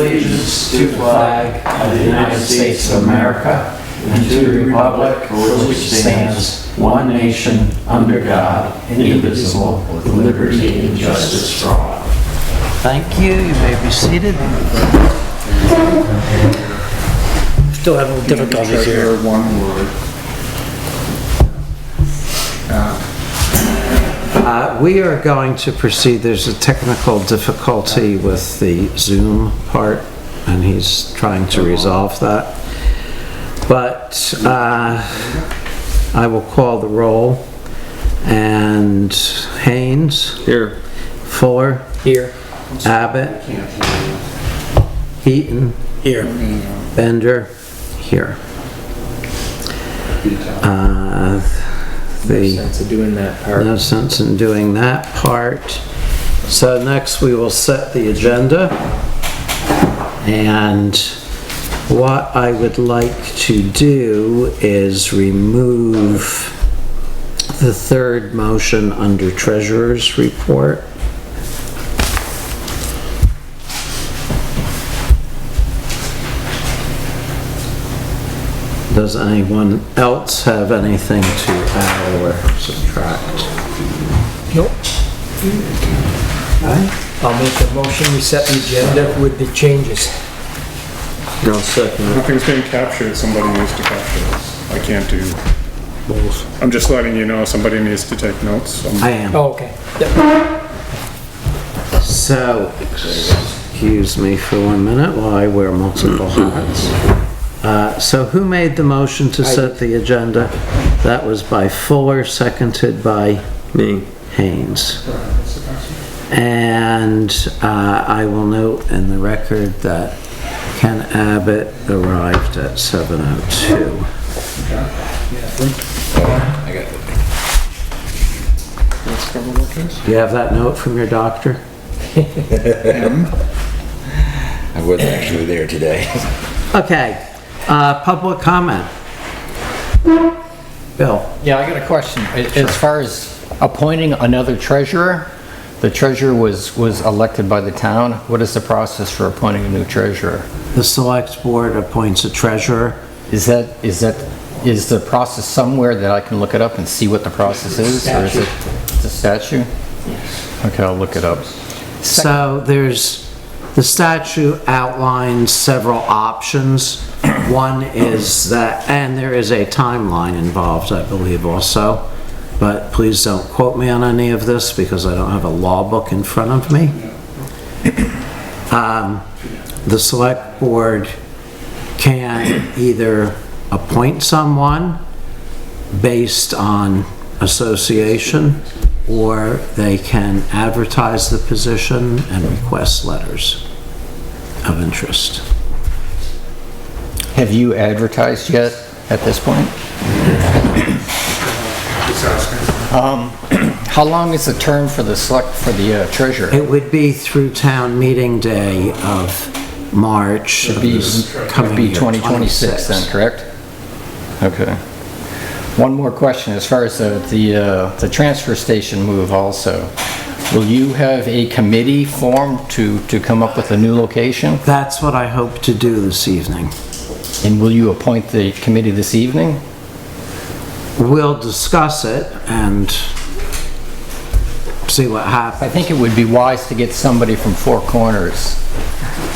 allegiance to the flag of the United States of America and to the republic for which stands one nation under God, indivisible, with liberty and justice for all. Thank you. You may be seated. Still having difficulties here. One word. We are going to proceed. There's a technical difficulty with the Zoom part, and he's trying to resolve that. But I will call the roll. And Haines? Here. Fuller? Here. Abbott? Heaton? Here. Bender? Here. No sense of doing that part. No sense in doing that part. So next we will set the agenda. And what I would like to do is remove the third motion under Treasurer's Report. Does anyone else have anything to add or subtract? Nope. Okay. I'll make the motion, we set the agenda with the changes. No second. Nothing's been captured. Somebody needs to capture this. I can't do both. I'm just letting you know somebody needs to take notes. I am. Oh, okay. Yep. So, excuse me for 1 minute while I wear multiple hats. So who made the motion to set the agenda? That was by Fuller, seconded by me, Haines. And I will note in the record that Ken Abbott arrived at 7:02. I got it. Let's cover what this. Do you have that note from your doctor? I wasn't actually there today. Okay, public comment. Bill? Yeah, I got a question. As far as appointing another treasurer, the treasurer was elected by the town. What is the process for appointing a new treasurer? The select board appoints a treasurer. Is the process somewhere that I can look it up and see what the process is? Or is it the statute? Yes. Okay, I'll look it up. So the statute outlines several options. One is that, and there is a timeline involved, I believe also, but please don't quote me on any of this because I don't have a law book in front of me. The select board can either appoint someone based on association, or they can advertise the position and request letters of interest. Have you advertised yet at this point? How long is the term for the treasurer? It would be through town meeting day of March. It'd be 2026 then, correct? Okay. One more question, as far as the transfer station move also. Will you have a committee formed to come up with a new location? That's what I hope to do this evening. And will you appoint the committee this evening? We'll discuss it and see what happens. I think it would be wise to get somebody from Four Corners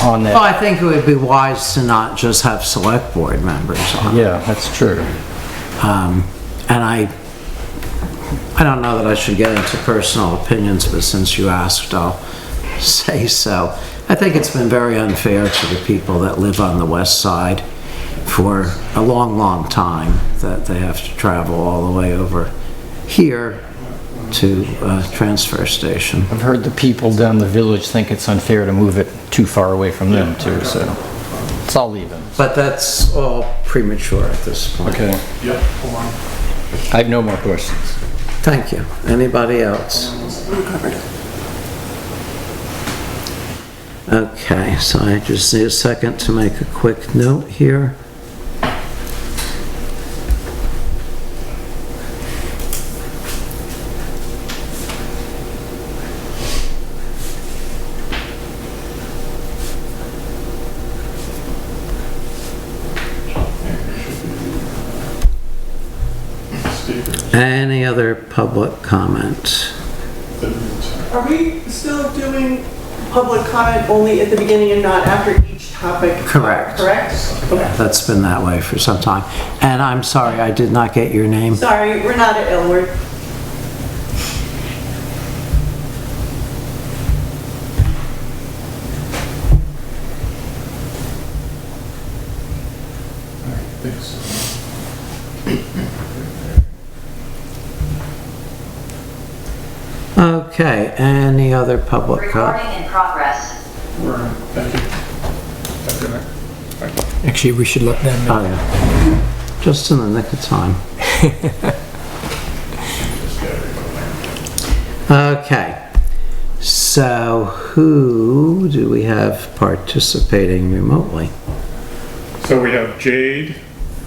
on that. Well, I think it would be wise to not just have select board members on. Yeah, that's true. And I don't know that I should get into personal opinions, but since you asked, I'll say so. I think it's been very unfair to the people that live on the west side for a long, long time that they have to travel all the way over here to a transfer station. I've heard the people down the village think it's unfair to move it too far away from them too, so it's all even. But that's all premature at this point. Okay. Yep, hold on. I have no more questions. Thank you. Anybody else? Okay, so I just need a second to make a quick note here. speakers. Any other public comment? Are we still doing public comment only at the beginning and not after each topic? Correct. Correct? Okay. That's been that way for some time. And I'm sorry, I did not get your name. Sorry, we're not at Ilward. Okay, any other public comment? Recording in progress. Thank you. Have a good night. Bye. Actually, we should let them know. Oh, yeah. Just in the nick of time. Okay, so who do we have participating remotely? So we have Jade,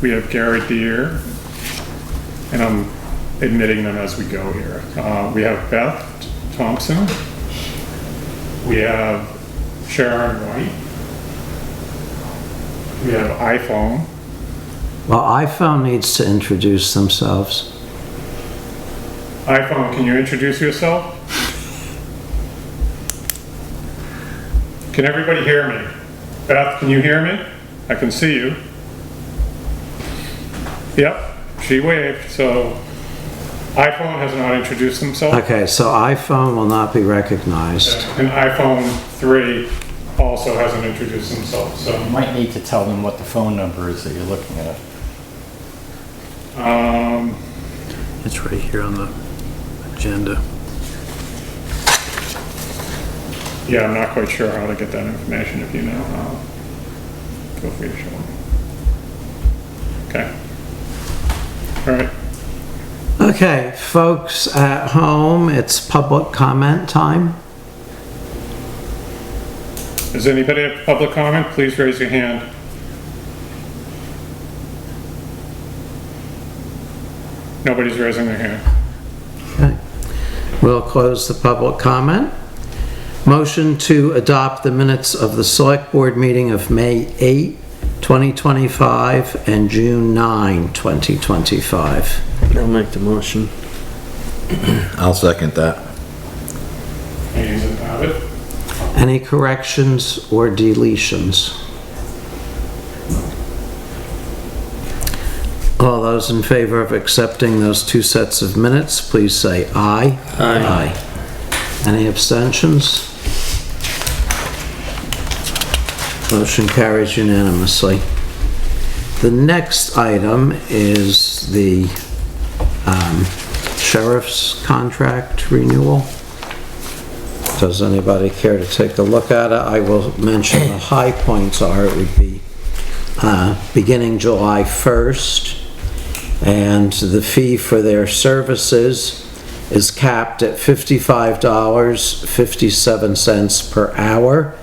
we have Gary Deere, and I'm admitting them as we go here. We have Beth Thompson, we have Sharon White, we have iPhone, Well, iPhone needs to introduce themselves. iPhone, can you introduce yourself? Can everybody hear me? Beth, can you hear me? I can see you. Yep, she waved, so iPhone has not introduced themselves. Okay, so iPhone will not be recognized. And iPhone 3 also hasn't introduced themselves, so. You might need to tell them what the phone number is that you're looking at. It's right here on the agenda. Yeah, I'm not quite sure how to get that information. If you know, feel free to show me. Okay. All right. Okay, folks at home, it's public comment time. Does anybody have public comment? Please raise your hand. Nobody's raising their hand. Okay. We'll close the public comment. Motion to adopt the minutes of the Select Board meeting of May 8, 2025 and June 9, 2025. I'll make the motion. I'll second that. Haines and Abbott. Any corrections or deletions? All those in favor of accepting those two sets of minutes, please say aye. Aye. Any abstentions? Motion carries unanimously. The next item is the sheriff's contract renewal. Does anybody care to take a look at it? I will mention the high points are, it would be beginning July 1st, and the fee for their services is capped at $55.57 per hour,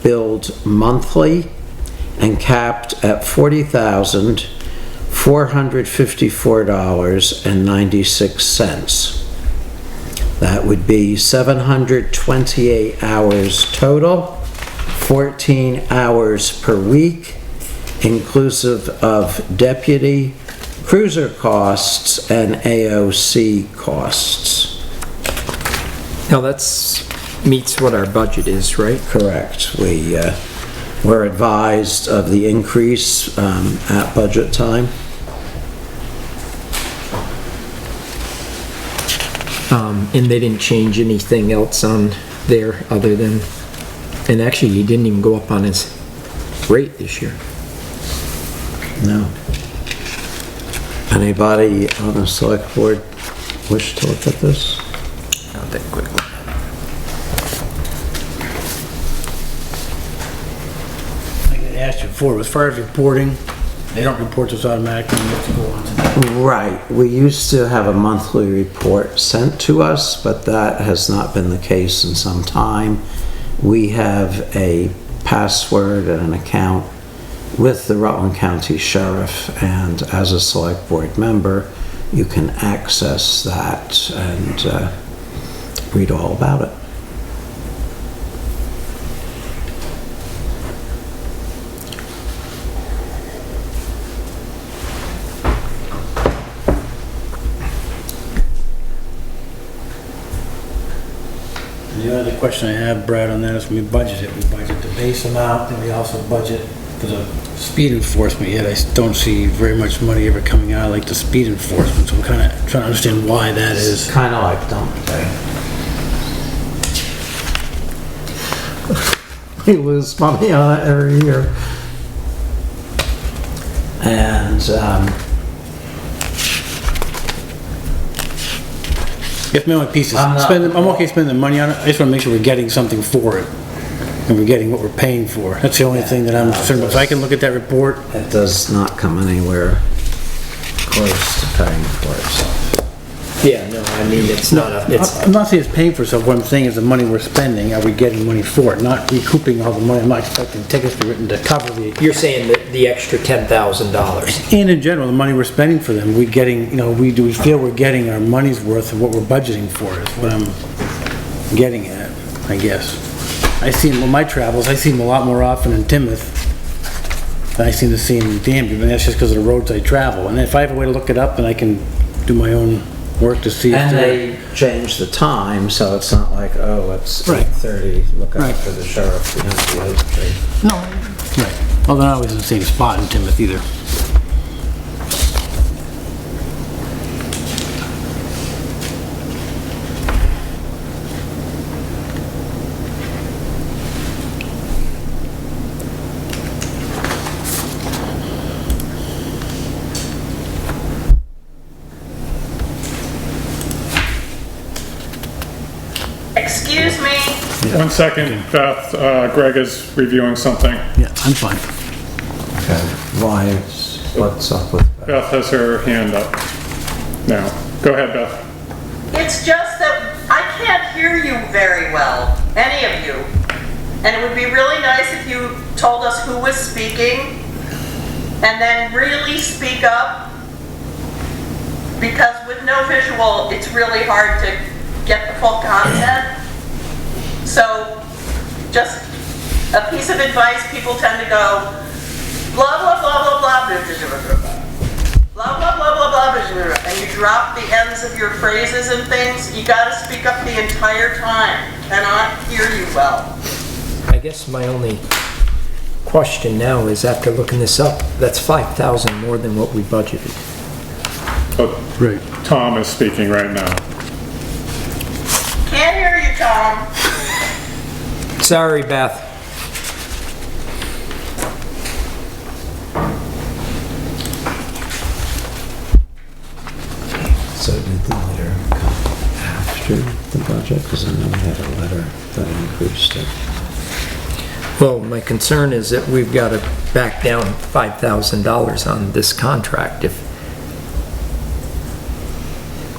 billed monthly, and capped at $40,454.96. That would be 728 hours total, 14 hours per week, inclusive of deputy, cruiser costs, and AOC costs. Now that's meets what our budget is, right? Correct. We were advised of the increase at budget time. And they didn't change anything else on there other than, and actually he didn't even go up on his rate this year. No. Anybody on the select board wish to look at this? I'll take a quick look. Like I asked you before, as far as reporting, they don't report this automatically, you have to go on to that. Right. We used to have a monthly report sent to us, but that has not been the case in some time. We have a password and an account with the Rutland County Sheriff, and as a select board member, you can access that and read all about it. the other question I have, Brad, on that is when we budget it, we budget the base amount, then we also budget for the speed enforcement, yet I don't see very much money ever coming out of like the speed enforcement, so I'm kind of trying to understand why that is. It's kind of like dump day. We lose money on it every year. And, If my only piece is, I'm not- I'm okay spending money on it, I just want to make sure we're getting something for it, and we're getting what we're paying for. That's the only thing that I'm concerned about. If I can look at that report, it does not come anywhere close to paying for itself. Yeah, no, I mean, it's not a, it's, I'm not saying it's paying for itself, what I'm saying is the money we're spending, are we getting money for it, not recouping all the money. I'm not expecting tickets to be written to cover the, you're saying that the extra $10,000. and in general, the money we're spending for them, we getting, you know, do we feel we're getting our money's worth of what we're budgeting for is what I'm getting at, I guess. I see them, on my travels, I see them a lot more often in Timoth than I seem to see them in Danby, but that's just because of the roads I travel. And if I have a way to look it up, then I can do my own work to see if And they're... they change the time, so it's not like, oh, it's Right. 8:30, look out Right. for the sheriff behind the oak tree. No, right. Well, they're not always in the same spot in Timoth either. Excuse me, 1 second, Beth, Greg is reviewing something. Yeah, I'm fine. Okay, why, what's up with that? Beth has her hand up now. Go ahead, Beth. it's just that I can't hear you very well, any of you. And it would be really nice if you told us who was speaking and then really speak up. Because with no visual, it's really hard to get the full content. So just a piece of advice, people tend to go blah, blah, blah, blah, blah, blah, blah, blah, blah, blah, blah, and you drop the ends of your phrases and things. You gotta speak up the entire time. Cannot hear you well. I guess my only question now is, after looking this up, that's 5,000 more than what we budgeted. Oh, Right. Tom is speaking right now. Can't hear you, Tom. Sorry, Beth. So did the letter come after the budget? Because I know we had a letter that increased it. Well, my concern is that we've got to back down $5,000 on this contract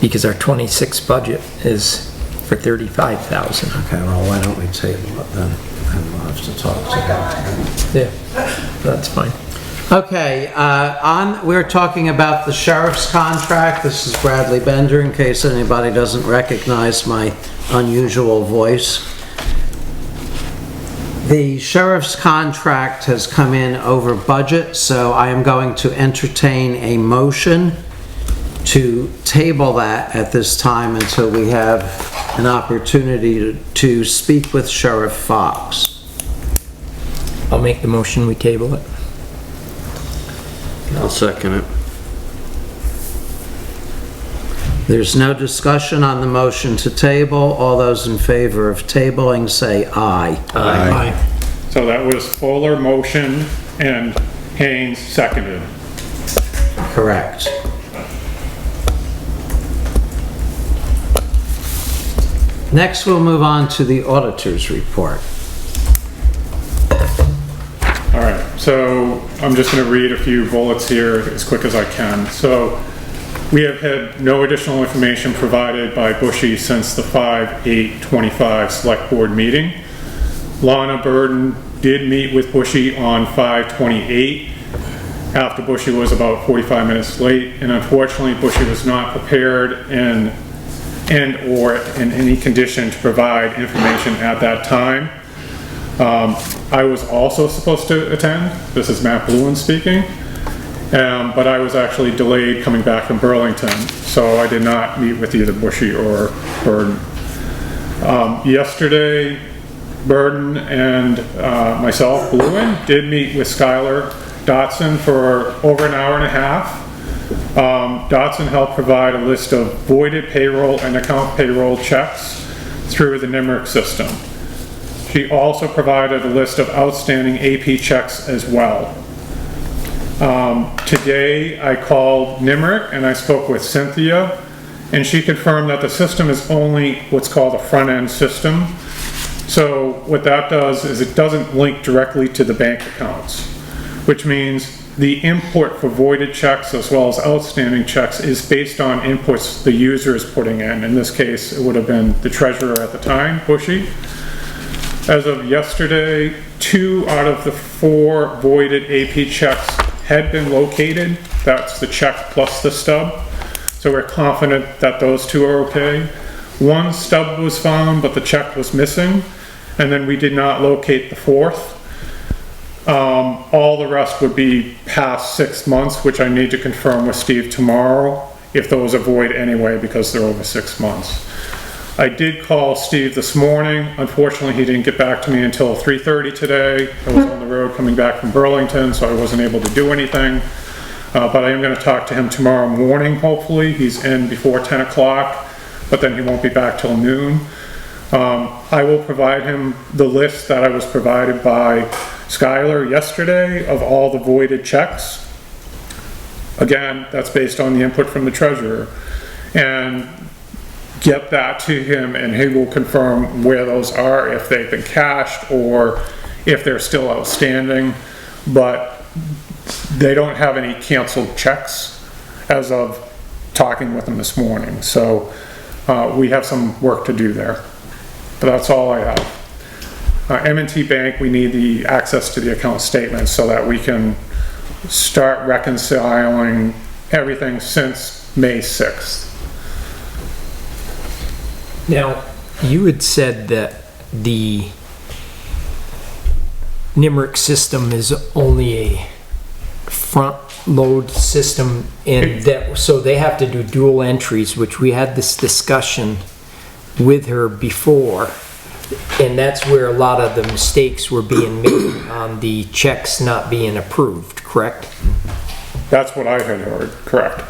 because our 26 budget is for $35,000. Okay, well, why don't we table it then? And we'll have to talk to them. Yeah, that's fine. Okay, we're talking about the sheriff's contract. This is Bradley Bender, in case anybody doesn't recognize my unusual voice. The sheriff's contract has come in over budget, so I am going to entertain a motion to table that at this time until we have an opportunity to speak with Sheriff Fox. I'll make the motion, we table it. I'll second it. There's no discussion on the motion to table. All those in favor of tabling say aye. Aye. So that was Fuller motion and Haines seconded. Correct. Next, we'll move on to the auditor's report. All right, so I'm just going to read a few bullets here as quick as I can. So we have had no additional information provided by Bushee since the 5/8/25 select board meeting. Lana Burden did meet with Bushee on 5/28 after Bushee was about 45 minutes late, and unfortunately Bushee was not prepared and or in any condition to provide information at that time. I was also supposed to attend. This is Matt Blouin speaking. But I was actually delayed coming back from Burlington, so I did not meet with either Bushee or Burden. Yesterday, Burden and myself, Blouin, did meet with Skylar Dotson for over an hour and a half. Dotson helped provide a list of voided payroll and account payroll checks through the NIMRIC system. She also provided a list of outstanding AP checks as well. Today I called NIMRIC and I spoke with Cynthia, and she confirmed that the system is only what's called a front-end system. So what that does is it doesn't link directly to the bank accounts, which means the import for voided checks as well as outstanding checks is based on inputs the user is putting in. In this case, it would have been the treasurer at the time, Bushee. As of yesterday, 2 out of the 4 voided AP checks had been located. That's the check plus the stub. So we're confident that those 2 are okay. 1 stub was found, but the check was missing. And then we did not locate the 4th. All the rest would be past 6 months, which I need to confirm with Steve tomorrow if those are void anyway, because they're over 6 months. I did call Steve this morning. Unfortunately, he didn't get back to me until 3:30 today. I was on the road coming back from Burlington, so I wasn't able to do anything. But I am going to talk to him tomorrow morning, hopefully. He's in before 10 o'clock, but then he won't be back till noon. I will provide him the list that I was provided by Skylar yesterday of all the voided checks. Again, that's based on the input from the treasurer. And get that to him, and he will confirm where those are, if they've been cashed or if they're still outstanding. But they don't have any canceled checks as of talking with him this morning. So we have some work to do there. But that's all I have. M&T Bank, we need the access to the account statements so that we can start reconciling everything since May 6th. Now, you had said that the NIMRIC system is only a front load system, and that, so they have to do dual entries, which we had this discussion with her before, and that's where a lot of the mistakes were being made on the checks not being approved, correct? That's what I had heard, correct.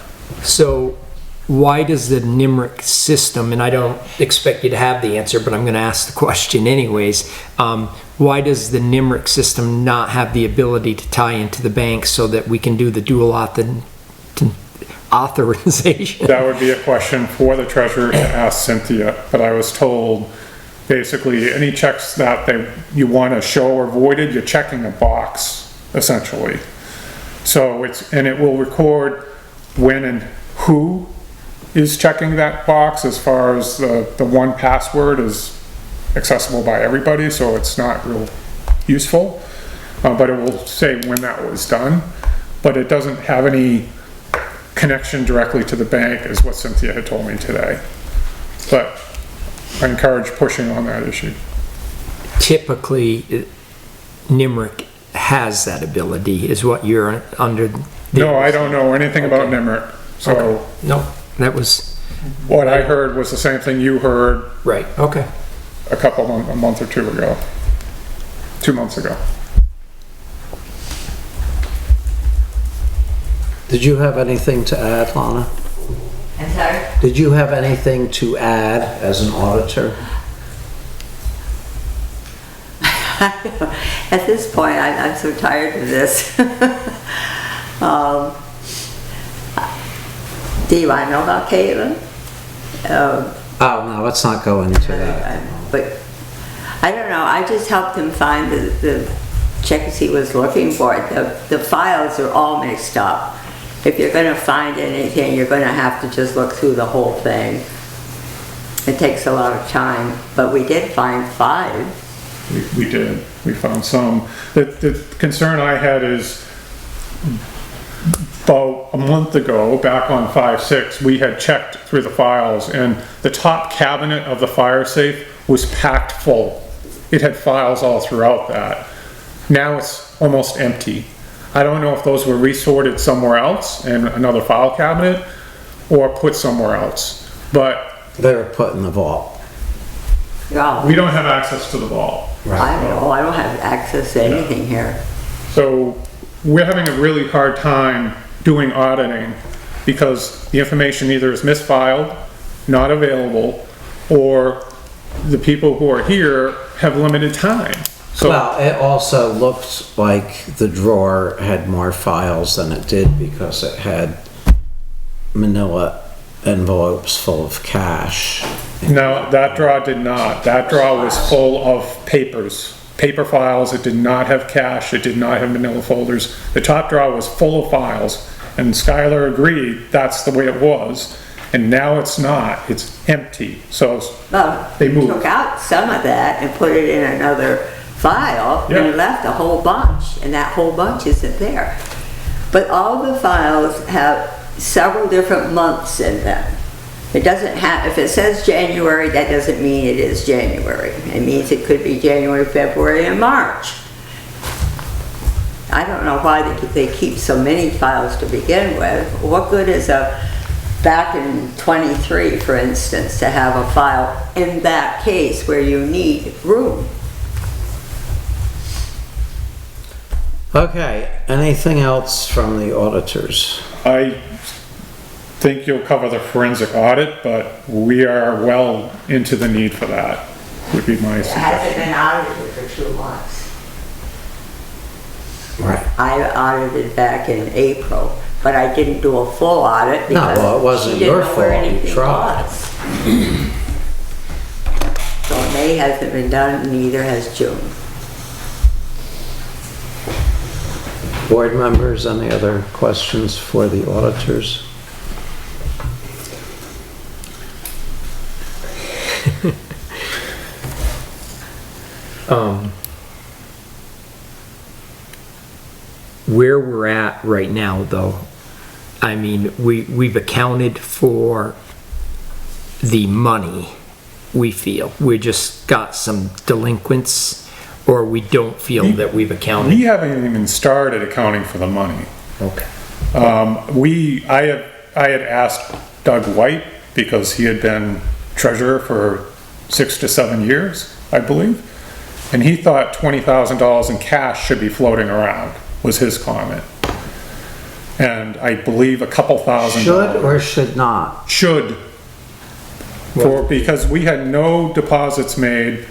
So why does the NIMRIC system, and I don't expect you to have the answer, but I'm going to ask the question anyways, why does the NIMRIC system not have the ability to tie into the bank so that we can do the dual authorization? That would be a question for the treasurer to ask Cynthia, but I was told basically any checks that you want to show are voided, you're checking a box, essentially. So and it will record when and who is checking that box, as far as the one password is accessible by everybody, so it's not real useful. But it will say when that was done, but it doesn't have any connection directly to the bank, is what Cynthia had told me today. But I encourage pushing on that issue. Typically, NIMRIC has that ability, is what you're under. No, I don't know anything about NIMRIC, so. Okay. No, that was. What I heard was the same thing you heard. Right, okay. A month or 2 ago. 2 months ago. Did you have anything to add, Lana? I'm sorry? Did you have anything to add as an auditor? At this point, I'm so tired of this. Do you want to know about Caitlin? Oh, no, let's not go into that. But I don't know, I just helped him find the checks he was looking for. The files are all mixed up. If you're going to find anything, you're going to have to just look through the whole thing. It takes a lot of time, but we did find 5. We did. We found some. The concern I had is about a month ago, back on 5/6, we had checked through the files, and the top cabinet of the fire safe was packed full. It had files all throughout that. Now it's almost empty. I don't know if those were resorted somewhere else in another file cabinet or put somewhere else, but They were put in the vault. Yeah. We don't have access to the vault. I know, I don't have access to anything here. So we're having a really hard time doing auditing because the information either is misfiled, not available, or the people who are here have limited time. So, Well, it also looked like the drawer had more files than it did because it had manila envelopes full of cash. no, that drawer did not. That drawer was full of papers, paper files. It did not have cash. It did not have manila folders. The top drawer was full of files, and Skylar agreed that's the way it was. And now it's not. It's empty. So Well, they moved. took out some of that and put it in another file Yeah. and left a whole bunch, and that whole bunch isn't there. But all the files have several different months in them. It doesn't have, if it says January, that doesn't mean it is January. It means it could be January, February, and March. I don't know why they keep so many files to begin with. What good is back in 23, for instance, to have a file in that case where you need room? Okay, anything else from the auditors? I think you'll cover the forensic audit, but we are well into the need for that, would be my It hasn't suggestion. been audited for 2 months. Right. I audited back in April, but I didn't do a full audit No, because well, it wasn't she didn't your know where fault. You anything tried. was. So May hasn't been done, neither has June. Board members, any other questions for the auditors? Where we're at right now, though, I mean, we've accounted for the money, we feel. We just got some delinquents, or we don't feel that we've We accounted. haven't even started accounting for the money. Okay. I had asked Doug White, because he had been treasurer for 6 to 7 years, I believe, and he thought $20,000 in cash should be floating around, was his comment. And I believe a couple thousand. Should or should not? Should. Because we had no deposits made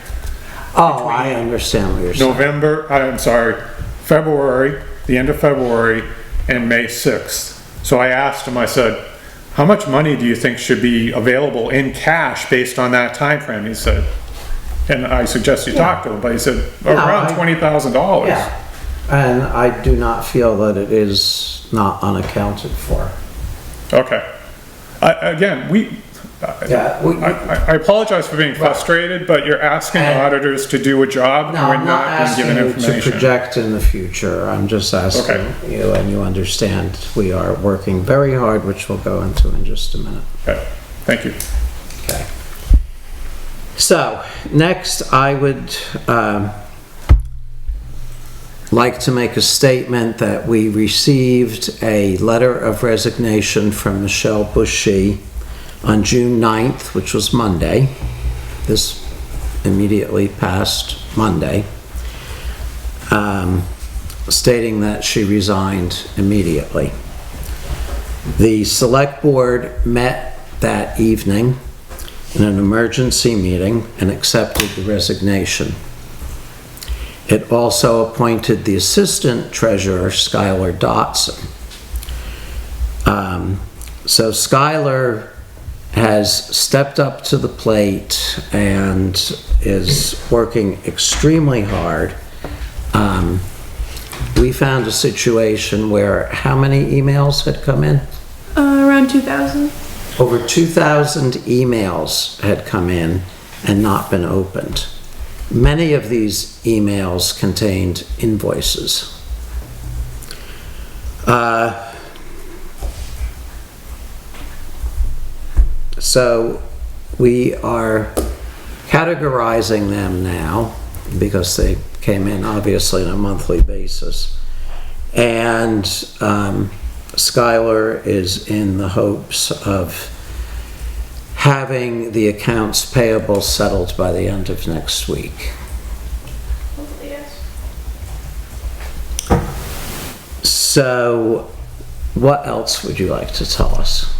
Oh, I understand what you're saying. February, the end of February, and May 6th. So I asked him, I said, how much money do you think should be available in cash based on that time frame? He said, and I suggest you talk to him, but he said, around $20,000. Yeah, and I do not feel that it is not unaccounted for. Okay. Again, Yeah, I apologize for being frustrated, but you're asking auditors to do a job No, and we're I'm not not being asking given you to information. project in the future. I'm just asking you, and you understand, we are working very hard, which we'll go into in just a minute. Okay, thank you. Okay. So, next I would like to make a statement that we received a letter of resignation from Michelle Bushee on June 9th, which was Monday, this immediately past Monday, stating that she resigned immediately. The select board met that evening in an emergency meeting and accepted the resignation. It also appointed the assistant treasurer, Skylar Dotson. So Skylar has stepped up to the plate and is working extremely hard. We found a situation where how many emails had come in? Around 2,000. Over 2,000 emails had come in and not been opened. Many of these emails contained invoices. So we are categorizing them now because they came in obviously on a monthly basis. And Skylar is in the hopes of having the accounts payable settled by the end of next week. Hopefully, yes. So, what else would you like to tell us?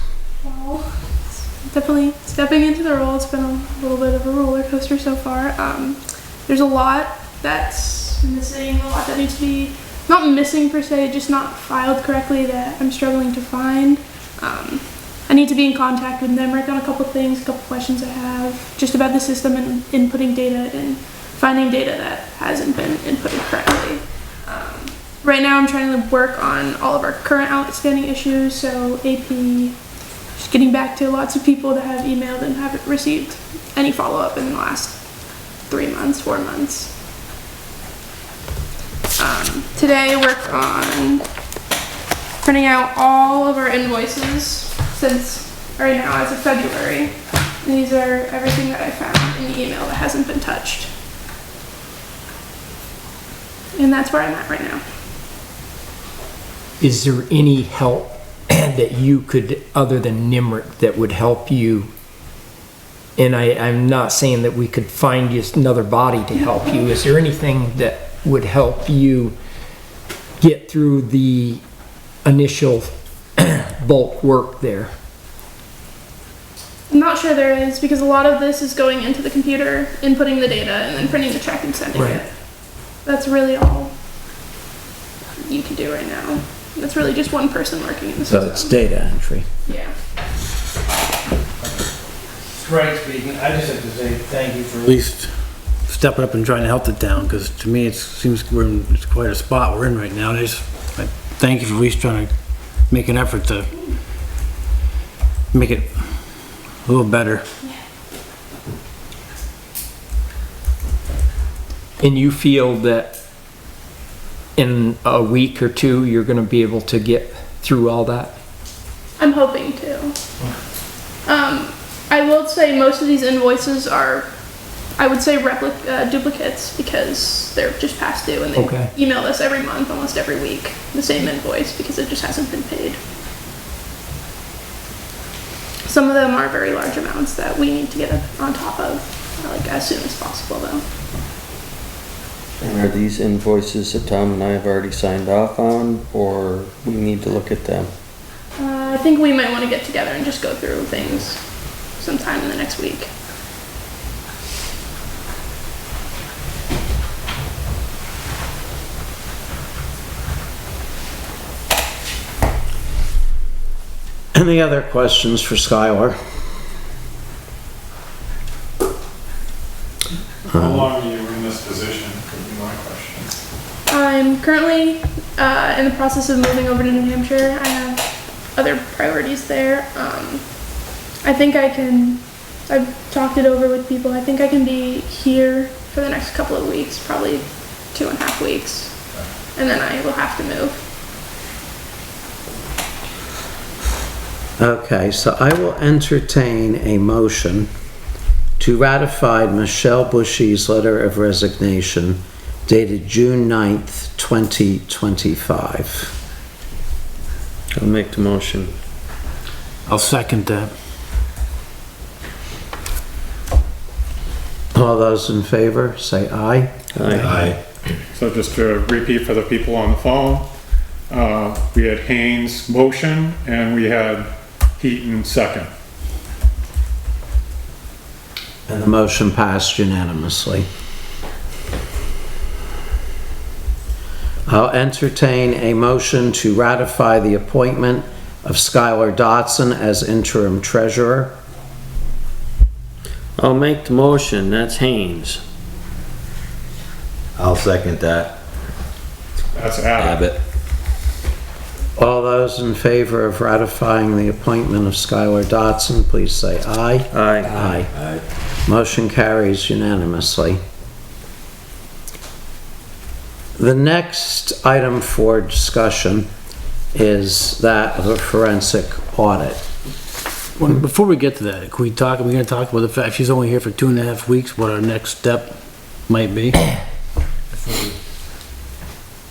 Well, it's definitely stepping into the role. It's been a little bit of a roller coaster so far. There's a lot that's missing, a lot that needs to be, not missing per se, just not filed correctly that I'm struggling to find. I need to be in contact with them, write down a couple things, a couple questions I have, just about the system and inputting data and finding data that hasn't been inputted correctly. Right now I'm trying to work on all of our current outstanding issues, so AP, just getting back to lots of people that have emailed and haven't received any follow-up in the last 3 months, 4 months. Today I worked on printing out all of our invoices since right now as of February. And these are everything that I found in the email that hasn't been touched. And that's where I'm at right now. Is there any help that you could, other than NIMRIC, that would help you? And I'm not saying that we could find you another body to help you. Is there anything that would help you get through the initial bulk work there? I'm not sure there is, because a lot of this is going into the computer, inputting the data, and then printing the check and sending Right. it. That's really all you can do right now. That's really just one person working in the So system. it's data entry. Yeah. Craig speaking, I just have to say thank you for at least stepping up and trying to help the town, because to me, it seems it's quite a spot we're in right now. And I thank you for at least trying to make an effort to make it a little better. And you feel that in a week or two, you're gonna be able to get through all that? I'm hoping to. I will say most of these invoices are, I would say, duplicates, because they're just past due and they Okay. email us every month, almost every week, the same invoice, because it just hasn't been paid. Some of them are very large amounts that we need to get on top of, like as soon as possible though. And are these invoices that Tom and I have already signed off on, or we need to look at them? I think we might want to get together and just go through things sometime in the next week. Any other questions for Skylar? How long are you in this position, would be my question. I'm currently in the process of moving over to New Hampshire. I have other priorities there. I think I've talked it over with people. I think I can be here for the next couple of weeks, probably 2.5 weeks, and then I will have to move. Okay, so I will entertain a motion to ratify Michelle Bushee's letter of resignation dated June 9th, 2025. I'll make the motion. I'll second that. All those in favor, say aye. Aye. So just to repeat for the people on the phone, we had Haines motion and we had Heaton second. And the motion passed unanimously. I'll entertain a motion to ratify the appointment of Skylar Dotson as interim treasurer. I'll make the motion, that's Haines. I'll second that. That's Abbott. Abbott. All those in favor of ratifying the appointment of Skylar Dotson, please say aye. Aye. Aye. Motion carries unanimously. The next item for discussion is that of a forensic audit. Well, before we get to that, we're gonna talk about the fact she's only here for 2.5 weeks, what our next step might be?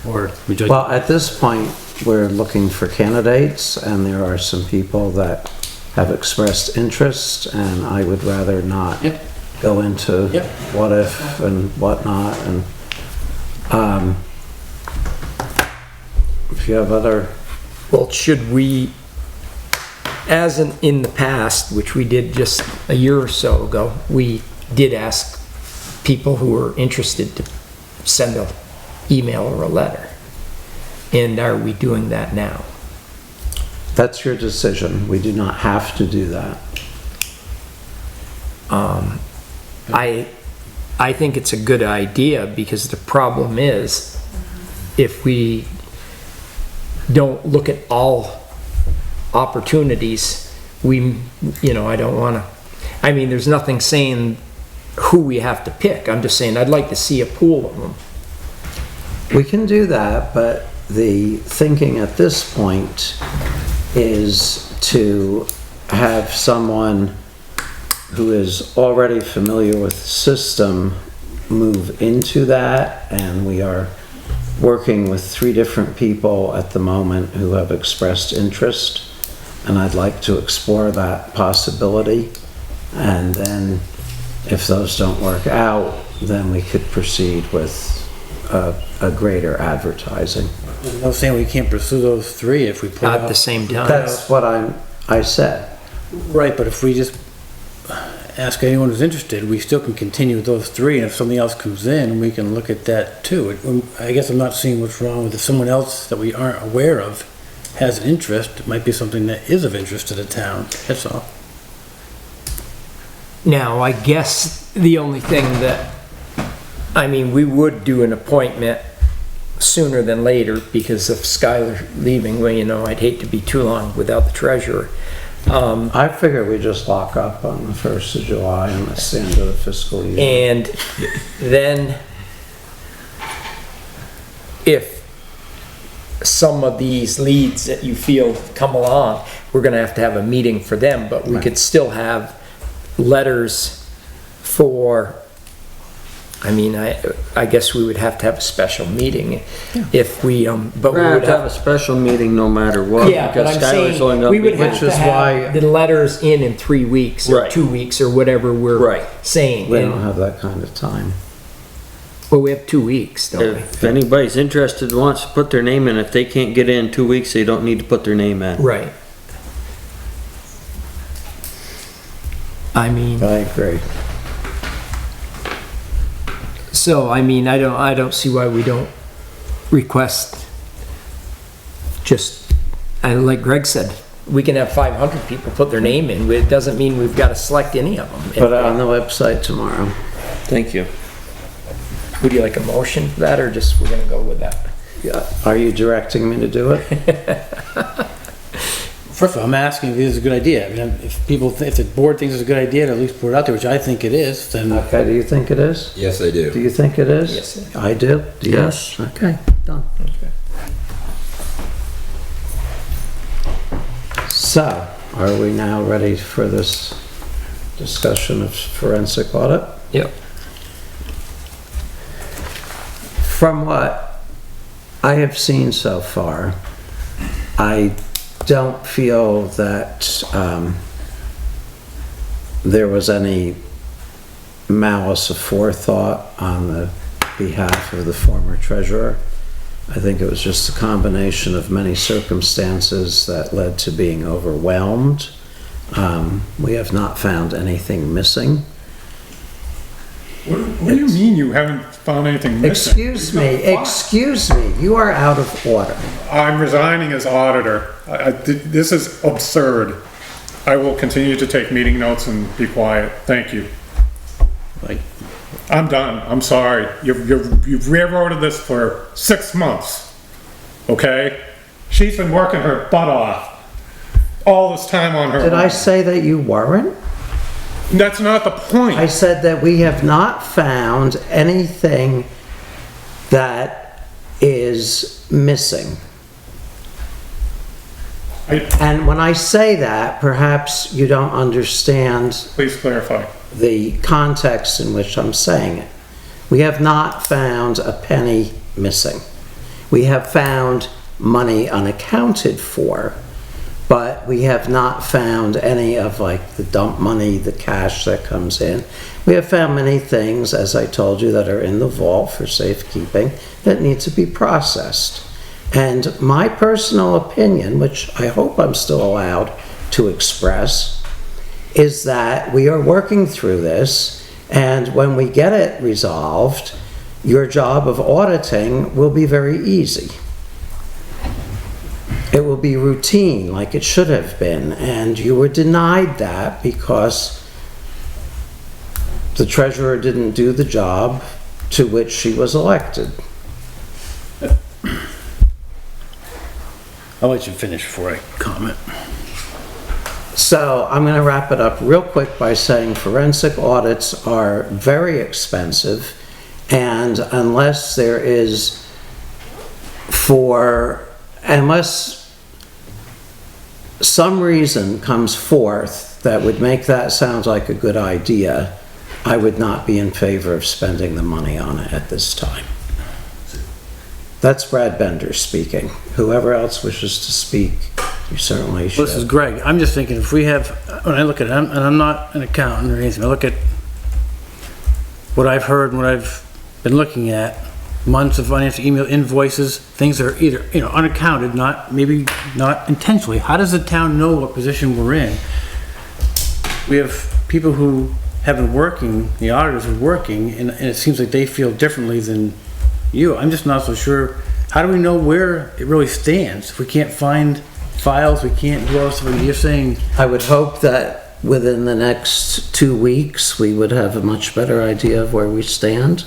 Or we just, Well, at this point, we're looking for candidates, and there are some people that have expressed interest, and I would rather not Yep. go into Yep. what if and whatnot, and, if you have other, Well, should we, as in the past, which we did just a year or so ago, we did ask people who were interested to send a email or a letter. And are we doing that now? that's your decision. We do not have to do that. I think it's a good idea, because the problem is, if we don't look at all opportunities, I don't wanna, there's nothing saying who we have to pick. I'm just saying, I'd like to see a pool of them. We can do that, but the thinking at this point is to have someone who is already familiar with the system move into that, and we are working with 3 different people at the moment who have expressed interest, and I'd like to explore that possibility. And then if those don't work out, then we could proceed with a greater advertising. There's no saying we can't pursue those 3 if we put At out. the same time. That's what I said. Right, but if we just ask anyone who's interested, we still can continue with those 3, and if something else comes in, we can look at that too. I guess I'm not seeing what's wrong with if someone else that we aren't aware of has an interest, it might be something that is of interest to the town, that's all. Now, I guess the only thing that, we would do an appointment sooner than later because of Skylar leaving. Well, I'd hate to be too long without the treasurer. I figure we just lock up on the 1st of July and that's the end of the fiscal year. And then if some of these leads that you feel come along, we're gonna have to have a meeting for them, but we could still have letters for, I guess we would have to have a special meeting if we, but We're we gonna have would to have a have. special meeting no matter what. Yeah, but because I'm Skylar's only saying, gonna we be- would have which to is why- have the letters in 3 weeks or Right. 2 weeks or whatever we're Right. saying. We And- don't have that kind of time. Well, we have 2 weeks, don't we? If anybody's interested, wants to put their name in, if they can't get in 2 weeks, they don't need to put their name in. Right. I agree. So, I don't see why we don't request just, like Greg said, we can have 500 people put their name in. It doesn't mean we've got to select any of them. Put it on the website tomorrow. Thank you. Would you like a motion for that, or just we're gonna go with that? Yeah. Are you directing me to do it? First of all, I'm asking if this is a good idea. If the board thinks it's a good idea to at least put it out there, which I think it is, then Okay, do you think it is? Yes, I Do do. you think it is? Yes. I do? Do you? Yes. Okay, done. So, are we now ready for this discussion of forensic audit? Yep. From what I have seen so far, I don't feel that there was any malice aforethought on the behalf of the former treasurer. I think it was just a combination of many circumstances that led to being overwhelmed. We have not found anything missing. What do you mean you haven't found anything missing? Excuse me, you are out of order. I'm resigning as auditor. This is absurd. I will continue to take meeting notes and be quiet. Thank you. like, I'm done. I'm sorry. You've railroaded this for 6 months. Okay? She's been working her butt off all this time on her Did I own. say that you weren't? That's not the point. I said that we have not found anything that is missing. And when I say that, perhaps you don't understand Please clarify. the context in which I'm saying it. We have not found a penny missing. We have found money unaccounted for, but we have not found any of like the dump money, the cash that comes in. We have found many things, as I told you, that are in the vault for safekeeping that need to be processed. And my personal opinion, which I hope I'm still allowed to express, is that we are working through this, and when we get it resolved, your job of auditing will be very easy. It will be routine, like it should have been, and you were denied that because the treasurer didn't do the job to which she was elected. I'll let you finish before I comment. So I'm going to wrap it up real quick by saying forensic audits are very expensive, and unless some reason comes forth that would make that sound like a good idea, I would not be in favor of spending the money on it at this time. That's Brad Bender speaking. Whoever else wishes to speak, you certainly should. Well, this is Greg. I'm just thinking if we have, when I look at it, and I'm not an accountant or anything, I look at what I've heard and what I've been looking at, months of financial email invoices, things that are either, unaccounted, maybe not intentionally. How does the town know what position we're in? We have people who have been working, the auditors are working, and it seems like they feel differently than you. I'm just not so sure. How do we know where it really stands? If we can't find files, we can't do all this stuff. You're saying... I would hope that within the next 2 weeks, we would have a much better idea of where we stand.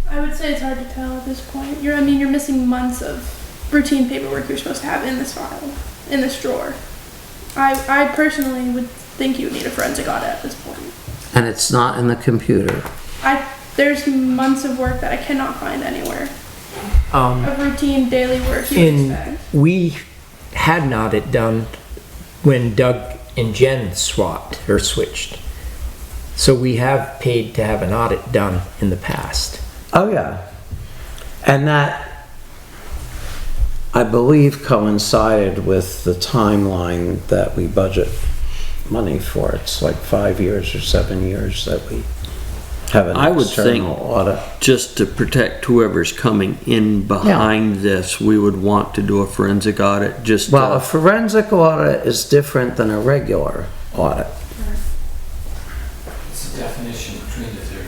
I would say it's hard to tell at this point. You're missing months of routine paperwork you're supposed to have in this file, in this drawer. I personally would think you would need a forensic audit at this point. And it's not in the computer. There's months of work that I cannot find anywhere. Of routine daily work you expect. We had an audit done when Doug and Jen switched. So we have paid to have an audit done in the past. Oh, yeah. And that, I believe, coincided with the timeline that we budget money for. It's like 5 years or 7 years that we have an I would external think audit. just to protect whoever's coming in behind this, we would want to do a forensic audit just Well, a forensic audit is different than a regular audit. What's the definition between the two?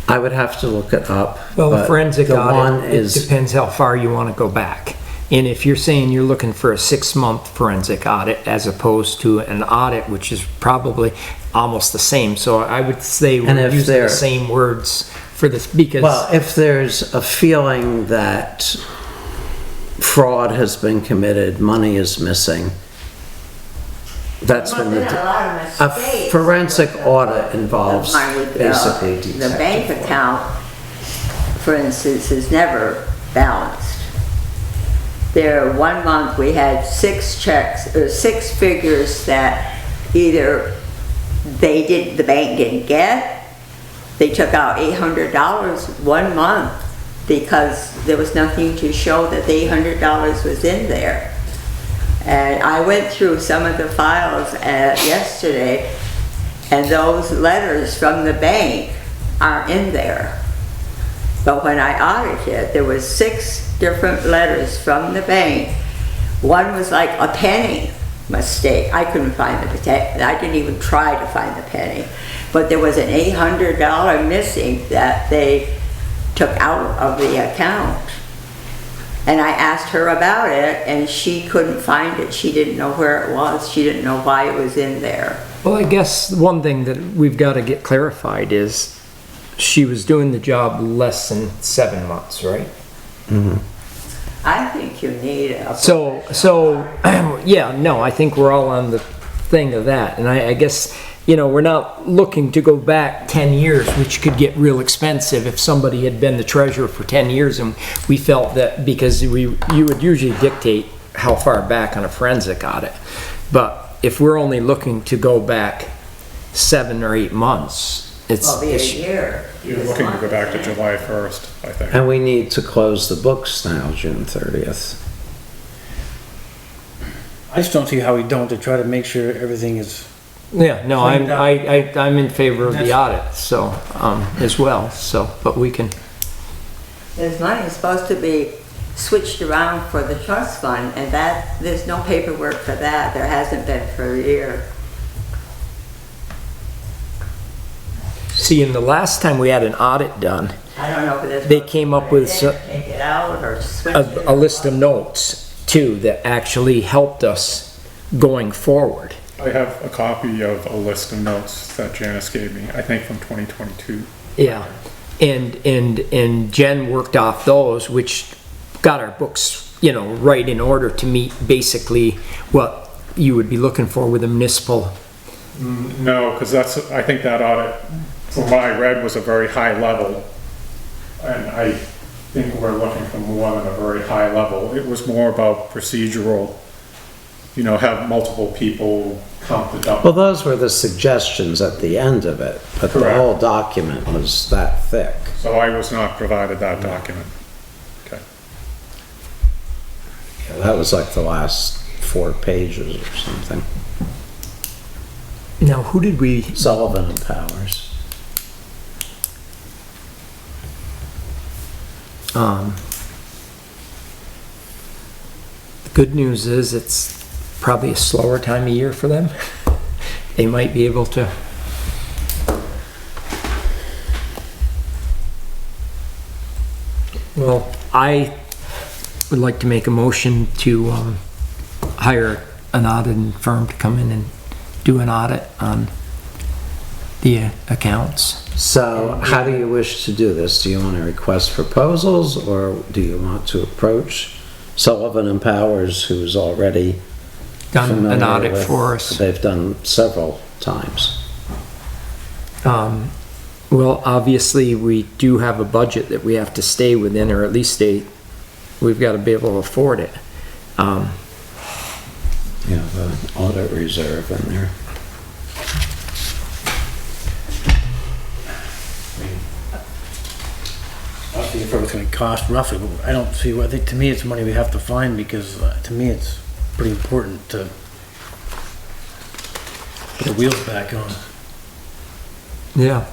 I would have to look it up. Well, a but forensic the one audit, it depends how far you want to go back. And if you're saying you're looking for a 6-month forensic audit as opposed to an audit, which is probably almost the same. So I would say we're using the same words for this because... Well, if there's a feeling that fraud has been committed, money is missing, that's when a forensic audit involves basically detective the bank work. account, for instance, is never balanced. There, 1 month we had 6 checks or 6 figures that either the bank didn't get. They took out $800 1 month because there was nothing to show that the $800 was in there. And I went through some of the files yesterday, and those letters from the bank are in there. But when I audited, there was 6 different letters from the bank. One was like a penny mistake. I couldn't find the penny. I didn't even try to find the penny. But there was an $800 missing that they took out of the account. And I asked her about it, and she couldn't find it. She didn't know where it was. She didn't know why it was in there. Well, I guess one thing that we've got to get clarified is she was doing the job less than 7 months, right? Mm-hmm. I think you need a... Yeah, no, I think we're all on the thing of that. And I guess, we're not looking to go back 10 years, which could get real expensive if somebody had been the treasurer for 10 years and we felt that because you would usually dictate how far back on a forensic audit. But if we're only looking to go back 7 or 8 months, Well, be a year. You're looking to go back to July 1st, I think. And we need to close the books now, June 30th. I just don't see how we don't, to try to make sure everything is, Yeah, no, Cleaned up. I'm in favor of the audit, so, as well, so, but we can, There's money supposed to be switched around for the trust fund, and that, there's no paperwork for that. There hasn't been for a year. see, in the last time we had an audit done, I don't know if there's. They came up with Take it out or switch it. a list of notes too that actually helped us going forward. I have a copy of a list of notes that Janice gave me, I think from 2022. Yeah, and Jen worked off those, which got our books, you know, right in order to meet basically what you would be looking for with a municipal. No, because I think that audit, from what I read, was a very high level. And I think we're looking for more than a very high level. It was more about procedural, you know, have multiple people count the Well, double. those were the suggestions at the end of it, but the Correct. whole document was that thick. So I was not provided that document. Okay. That was like the last 4 pages or something. Now, who did we, Sullivan and Powers. the good news is it's probably a slower time of year for them. They might be able to. Well, I would like to make a motion to hire an auditing firm to come in and do an audit on the accounts. So how do you wish to do this? Do you want to request proposals, or do you want to approach Sullivan and Powers, who's already Done an familiar audit with- for us. They've done several times. Well, obviously, we do have a budget that we have to stay within, or at least we've got to be able to afford it. You know, the audit reserve in there. I'll see if it's gonna cost roughly, but I don't see, I think to me it's money we have to find, because to me it's pretty important to put the wheels back on. Yeah.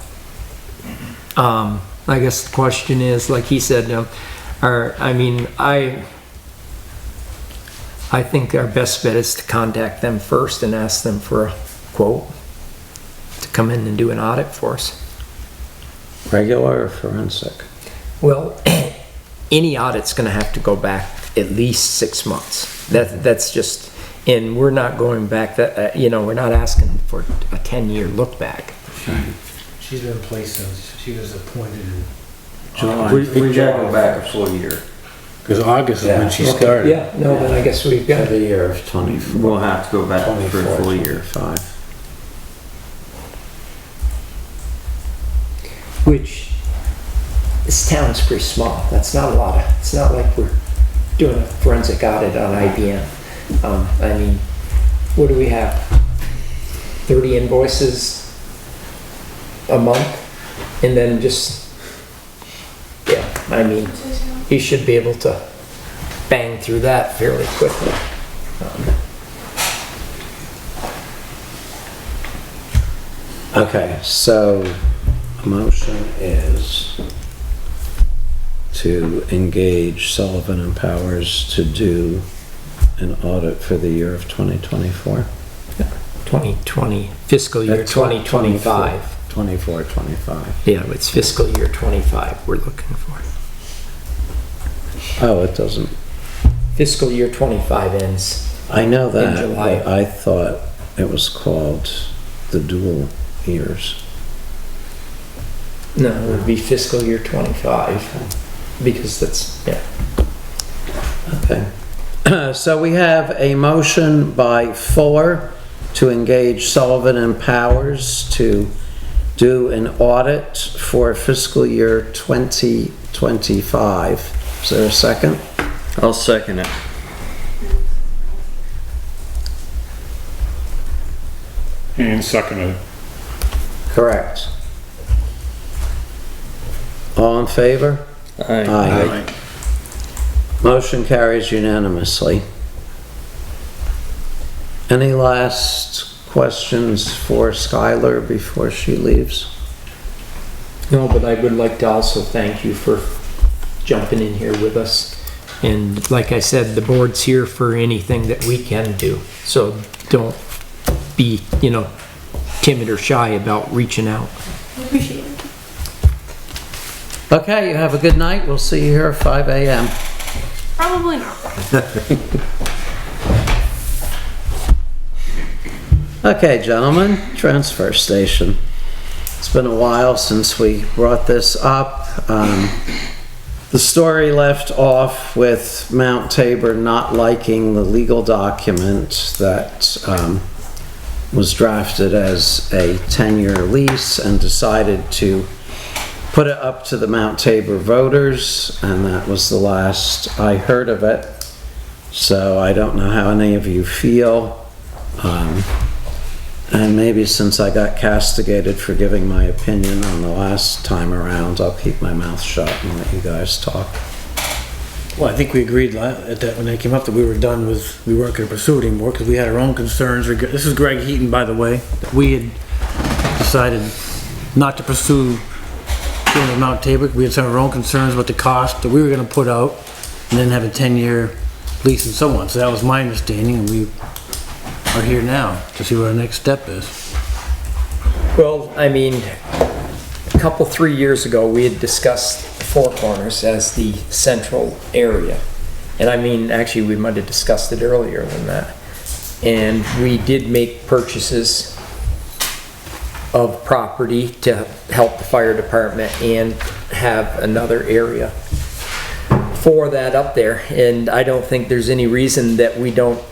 I guess the question is, like he said, I think our best bet is to contact them first and ask them for a quote to come in and do an audit for us. Regular or forensic? Well, any audit's gonna have to go back at least 6 months. That's just, and we're not going back that, we're not asking for a 10-year look back. She's been in place since she was appointed in July. We gotta go back a full year. because August is when she Yeah. started. Yeah, no, then I guess we've For got, the year of 24. We'll have to go back for a 24, full year. 25. which, this town's pretty small. That's not a lot of, it's not like we're doing a forensic audit on IBM. I mean, what do we have? 30 invoices a month? And then just, yeah, I mean, you should be able to bang through that fairly quickly. Okay, so a motion is to engage Sullivan and Powers to do an audit for the year of 2024. 2020, fiscal year 2025. 24, 25. Yeah, it's fiscal year 25 we're looking for. Oh, it doesn't, Fiscal year 25 ends. I know that, In July. but I thought it was called the dual years. No, it would be fiscal year 25, because that's, yeah. Okay. So we have a motion by Fuller to engage Sullivan and Powers to do an audit for fiscal year 2025. Is there a second? I'll second it. Haines seconded. Correct. All in favor? Aye. Motion carries unanimously. Any last questions for Skylar before she leaves? No, but I would like to also thank you for jumping in here with us. And like I said, the board's here for anything that we can do. So don't be, timid or shy about reaching out. I appreciate it. Okay, you have a good night. We'll see you here at 5 a.m. Probably not. Okay, gentlemen, transfer station. It's been a while since we brought this up. The story left off with Mount Tabor not liking the legal document that was drafted as a 10-year lease and decided to put it up to the Mount Tabor voters, and that was the last I heard of it. So I don't know how any of you feel. And maybe since I got castigated for giving my opinion on the last time around, I'll keep my mouth shut and let you guys talk. Well, I think we agreed at that when they came up that we were done with, we weren't gonna pursue it anymore because we had our own concerns. This is Greg Heaton, by the way, that we had decided not to pursue going to Mount Tabor. We had some of our own concerns about the cost that we were gonna put out and then have a 10-year lease and so on. So that was my understanding, and we are here now to see what our next step is. Well, I mean, 3 years ago, we had discussed Four Corners as the central area. And I mean, actually, we might have discussed it earlier than that. And we did make purchases of property to help the fire department and have another area for that up there. And I don't think there's any reason that we don't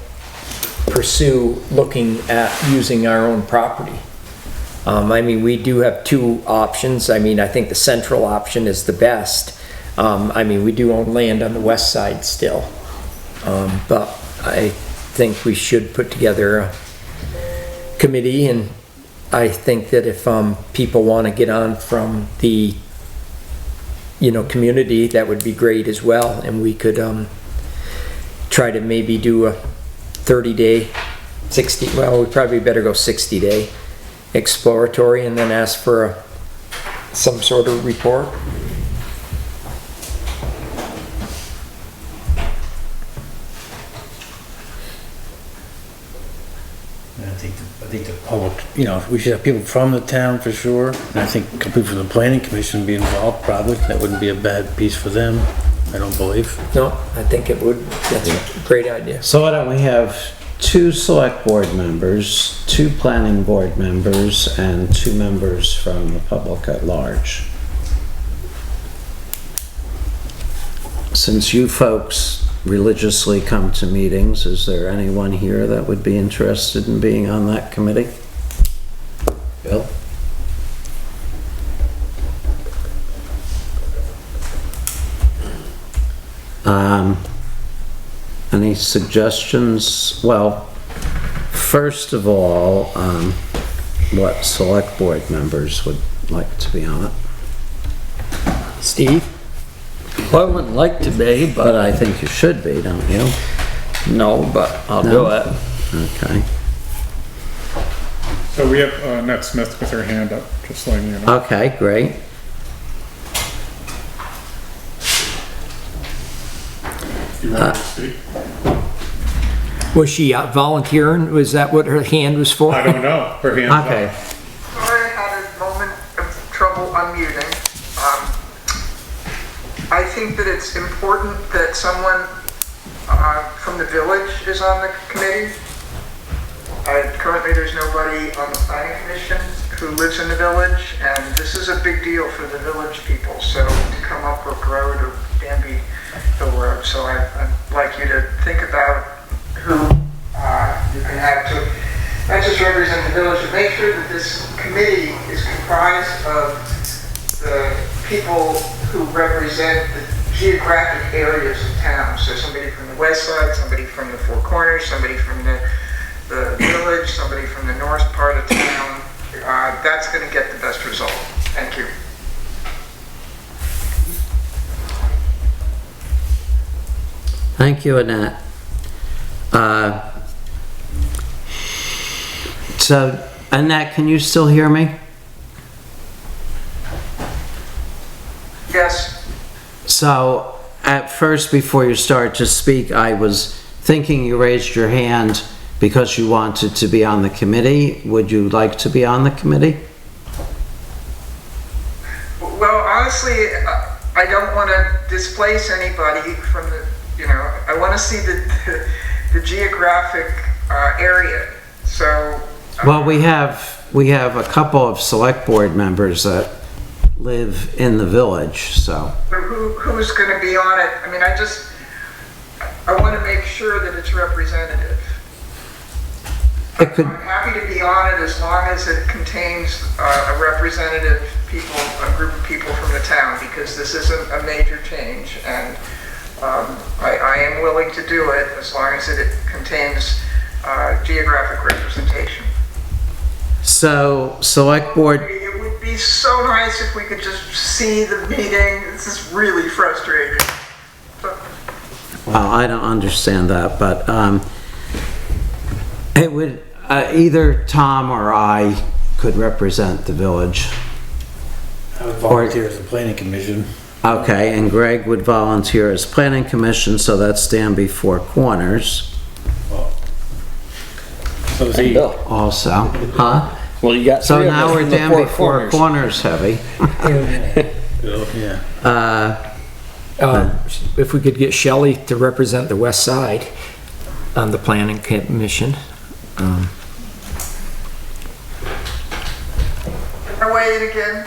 pursue looking at using our own property. I mean, we do have two options. I mean, I think the central option is the best. I mean, we do own land on the west side still. But I think we should put together a committee, and I think that if people want to get on from the community, that would be great as well. And we could try to maybe do a 30-day, 60, well, we probably better go 60-day exploratory and then ask for some sort of report. I think the public, we should have people from the town for sure. And I think a couple people from the planning commission be involved probably. That wouldn't be a bad piece for them, I don't believe. No, I think it would. That's a great idea. So why don't we have 2 select board members, 2 planning board members, and 2 members from the public at large. Since you folks religiously come to meetings, is there anyone here that would be interested in being on that committee? Bill? Any suggestions? Well, first of all, what select board members would like to be on it? Steve? Well, I wouldn't like to be, But I think you should be, don't you? no, but I'll do it. Okay. So we have Annette Smith with her hand up, just letting you know. Okay, great. You want to speak? Was she volunteering? Was that what her hand was for? I don't know. Her hand's up. Okay. I had a moment of trouble unmuting. I think that it's important that someone from the village is on the committee. Currently, there's nobody on the planning commission who lives in the village, and this is a big deal for the village people. So to come up Brook Road or Danby Hill Road. So I'd like you to think about who you can have to not just represent the village, but make sure that this committee is comprised of the people who represent the geographic areas of town. So somebody from the west side, somebody from the Four Corners, somebody from the village, somebody from the north part of town. That's going to get the best result. Thank you. Thank you, Annette. So, Annette, can you still hear me? Yes, So, at first, before you start to speak, I was thinking you raised your hand because you wanted to be on the committee. Would you like to be on the committee? well, honestly, I don't want to displace anybody from the, I want to see the geographic area, so. Well, we have a couple of select board members that live in the village, so. Who's going to be on it? I mean, I want to make sure that it's representative. It could, I'm happy to be on it as long as it contains a representative people, a group of people from the town, because this isn't a major change, and I am willing to do it as long as it contains geographic representation. so, select board, It would be so nice if we could just see the meeting. This is really frustrating. well, I don't understand that, but, it would, either Tom or I could represent the village. I would volunteer as a planning commission. Okay, and Greg would volunteer as planning commission, so that's Danby Four Corners So is he, Bill. also, huh? Well, you got So three of now us we're from the Danby Four Corners heavy. yeah. If we could get Shelley to represent the west side on the planning commission. Can I weigh in again?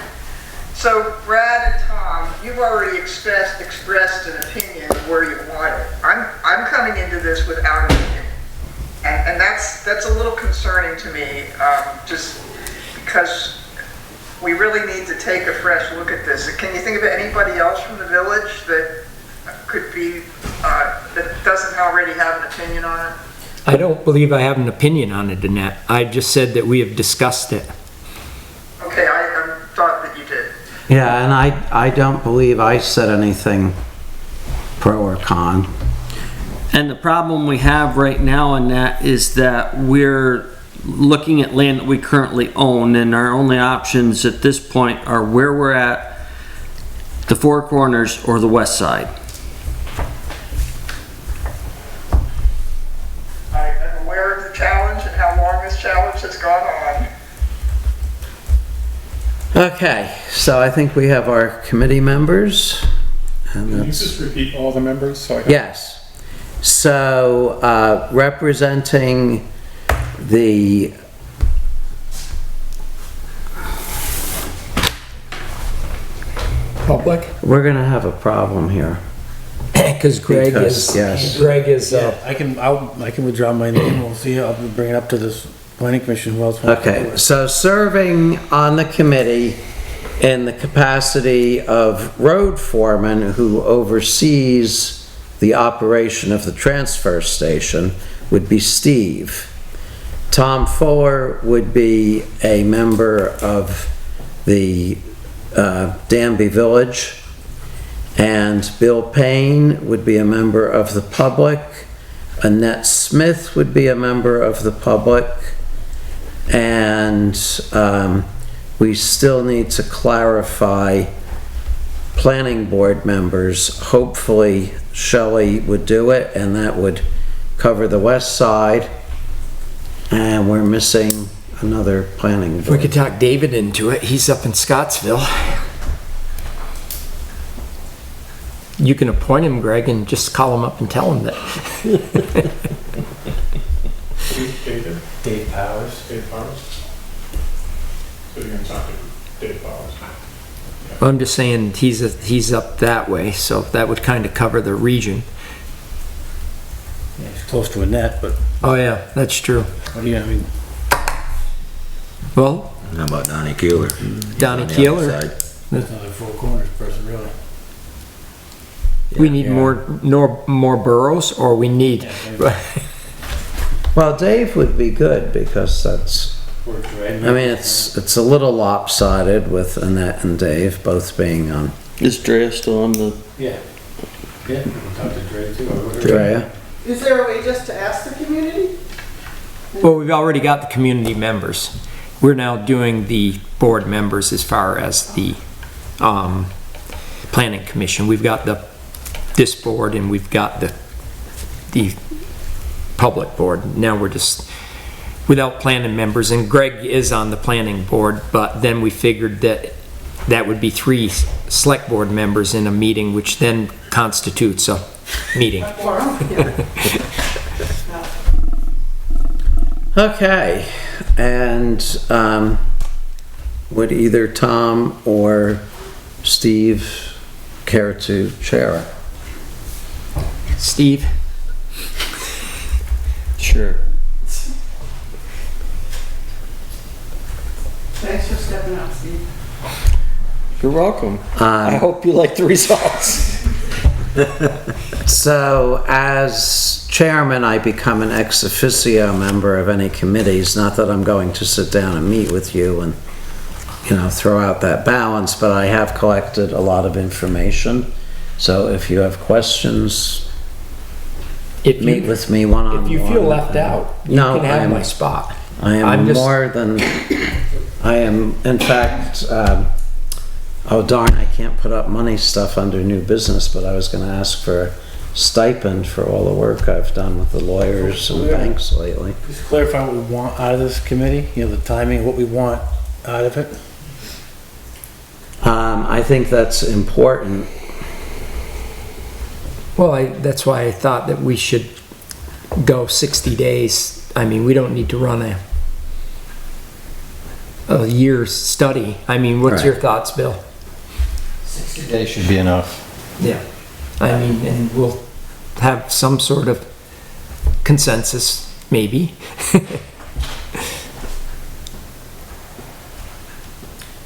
So Brad and Tom, you've already expressed an opinion of where you want it. I'm coming into this without an opinion. And that's a little concerning to me, just because we really need to take a fresh look at this. Can you think of anybody else from the village that could be, that doesn't already have an opinion on it? I don't believe I have an opinion on it, Annette. I just said that we have discussed it. Okay, I thought that you did. Yeah, and I don't believe I said anything pro or con. And the problem we have right now in that is that we're looking at land that we currently own, and our only options at this point are where we're at, the Four Corners or the west side. I am aware of the challenge and how long this challenge has gone on. Okay, so I think we have our committee members. And Can you that's, just repeat all the members so I can? yes. So, representing the Public? we're gonna have a problem here. Because Greg Because, is, yes. Greg is, I can withdraw my name, we'll see, I'll bring it up to this planning commission, who else wants to do Okay, it? so serving on the committee in the capacity of road foreman who oversees the operation of the transfer station would be Steve. Tom Fuller would be a member of the Danby Village, and Bill Payne would be a member of the public. Annette Smith would be a member of the public, and we still need to clarify planning board members. Hopefully Shelley would do it, and that would cover the west side. And we're missing another planning we board. could talk David into it. He's up in Scottsville. You can appoint him, Greg, and just call him up and tell him that. David? Dave Powers. Dave Powers? So you're gonna talk to Dave Powers? I'm just saying he's up that way, so that would kind of cover the region. Yeah, he's close to Annette, but Oh yeah, that's true. what do you, I mean, Well, How about Donnie Keeler? Donnie On the Keeler. outside. that's another Four Corners person, really. We need more boroughs, or we need. Well, Dave would be good because that's, Works, right? I mean, it's a little lopsided with Annette and Dave both being on. Is Drea still on the? Yeah. Yeah, we can talk to Dre too. Drea? Is there a way just to ask the community? Well, we've already got the community members. We're now doing the board members as far as the planning commission. We've got this board and we've got the public board. Now we're just without planning members, and Greg is on the planning board, but then we figured that would be 3 select board members in a meeting, which then constitutes a meeting. Okay, and would either Tom or Steve care to chair it? Steve? Sure. Thanks for stepping up, Steve. You're welcome. I hope you like the results. So as chairman, I become an ex officio member of any committees. Not that I'm going to sit down and meet with you and, throw out that balance, but I have collected a lot of information. So if you have questions, meet with me one-on-one. If you feel left out, you can have my spot. I am in fact, oh darn, I can't put up money stuff under new business, but I was gonna ask for a stipend for all the work I've done with the lawyers and banks lately. Just clarify what we want out of this committee, the timing, what we want out of it. I think that's important. Well, that's why I thought that we should go 60 days. I mean, we don't need to run a year's study. I mean, what's your thoughts, Bill? 60 days should be enough. Yeah. I mean, and we'll have some sort of consensus, maybe.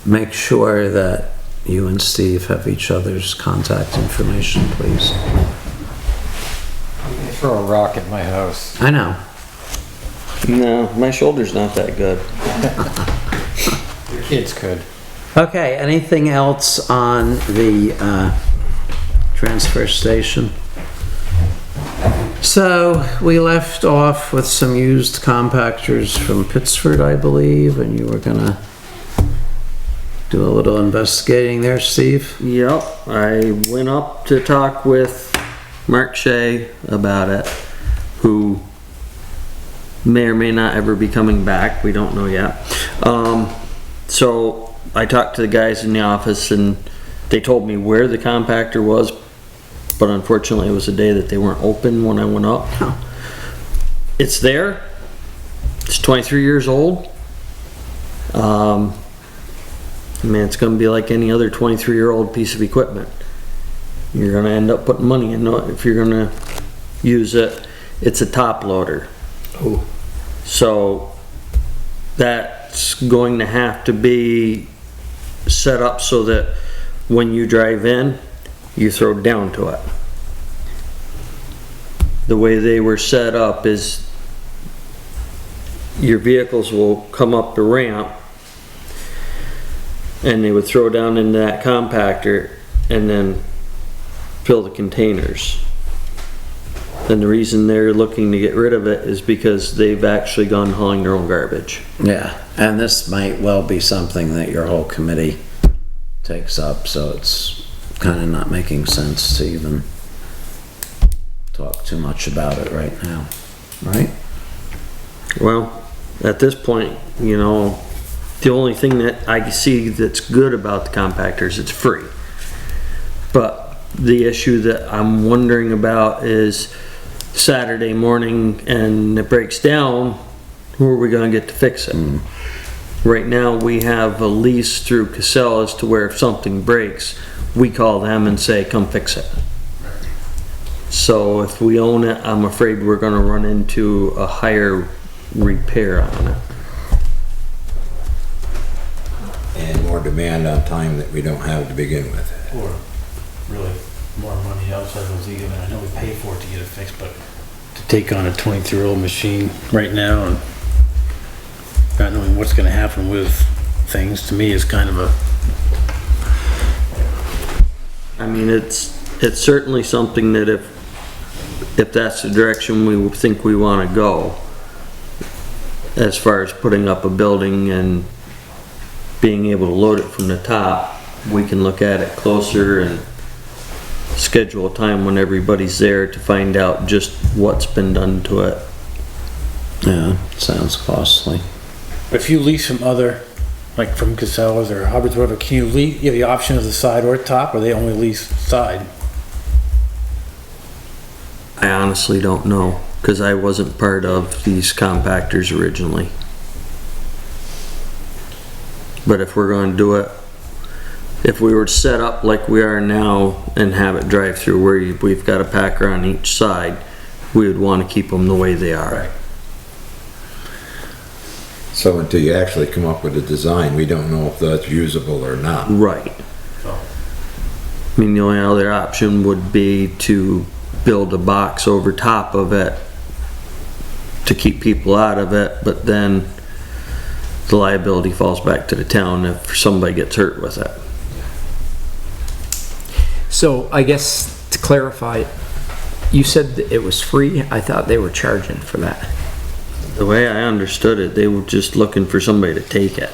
Make sure that you and Steve have each other's contact information, please. You can throw a rock at my house. I know. No, my shoulder's not that good. Your kids could. Okay, anything else on the transfer station? So we left off with some used compactors from Pittsford, I believe, and you were gonna do a little investigating there, Steve? Yep, I went up to talk with Mark Shea about it, who may or may not ever be coming back. We don't know yet. So I talked to the guys in the office and they told me where the compactor was, but unfortunately it was a day that they weren't open when I went up. It's there. It's 23 years old. Man, it's going to be like any other 23-year-old piece of equipment. You're going to end up putting money in it if you're going to use it. It's a top loader. Oh. So that's going to have to be set up so that when you drive in, you throw down to it. The way they were set up is your vehicles will come up the ramp and they would throw down into that compactor and then fill the containers. And the reason they're looking to get rid of it is because they've actually gone hauling their own garbage. Yeah, and this might well be something that your whole committee takes up, so it's kind of not making sense to even talk too much about it right now, right? Well, at this point, the only thing that I see that's good about the compactor is it's free. But the issue that I'm wondering about is Saturday morning and it breaks down, who are we going to get to fix it? Right now we have a lease through Cassell as to where if something breaks, we call them and say, come fix it. So if we own it, I'm afraid we're going to run into a higher repair on it. And more demand on time that we don't have to begin with. Or really more money outside those even. I know we pay for it to get it fixed, but to take on a 23-year-old machine right now and not knowing what's going to happen with things, to me is kind of a... I mean, it's certainly something that if that's the direction we think we want to go, as far as putting up a building and being able to load it from the top, we can look at it closer and schedule a time when everybody's there to find out just what's been done to it. Yeah, sounds costly. If you lease from other, like from Casellas or Hubbard's, whatever, can you lease, you have the option of the side or top, or they only lease side? I honestly don't know, because I wasn't part of these compactors originally. But if we're going to do it, if we were set up like we are now and have it drive through where we've got a packer on each side, we would want to keep them the way they are. Right. So until you actually come up with a design, we don't know if that's usable or not. Right. I mean, the only other option would be to build a box over top of it to keep people out of it, but then the liability falls back to the town if somebody gets hurt with it. So I guess to clarify, you said that it was free? I thought they were charging for that. The way I understood it, they were just looking for somebody to take it.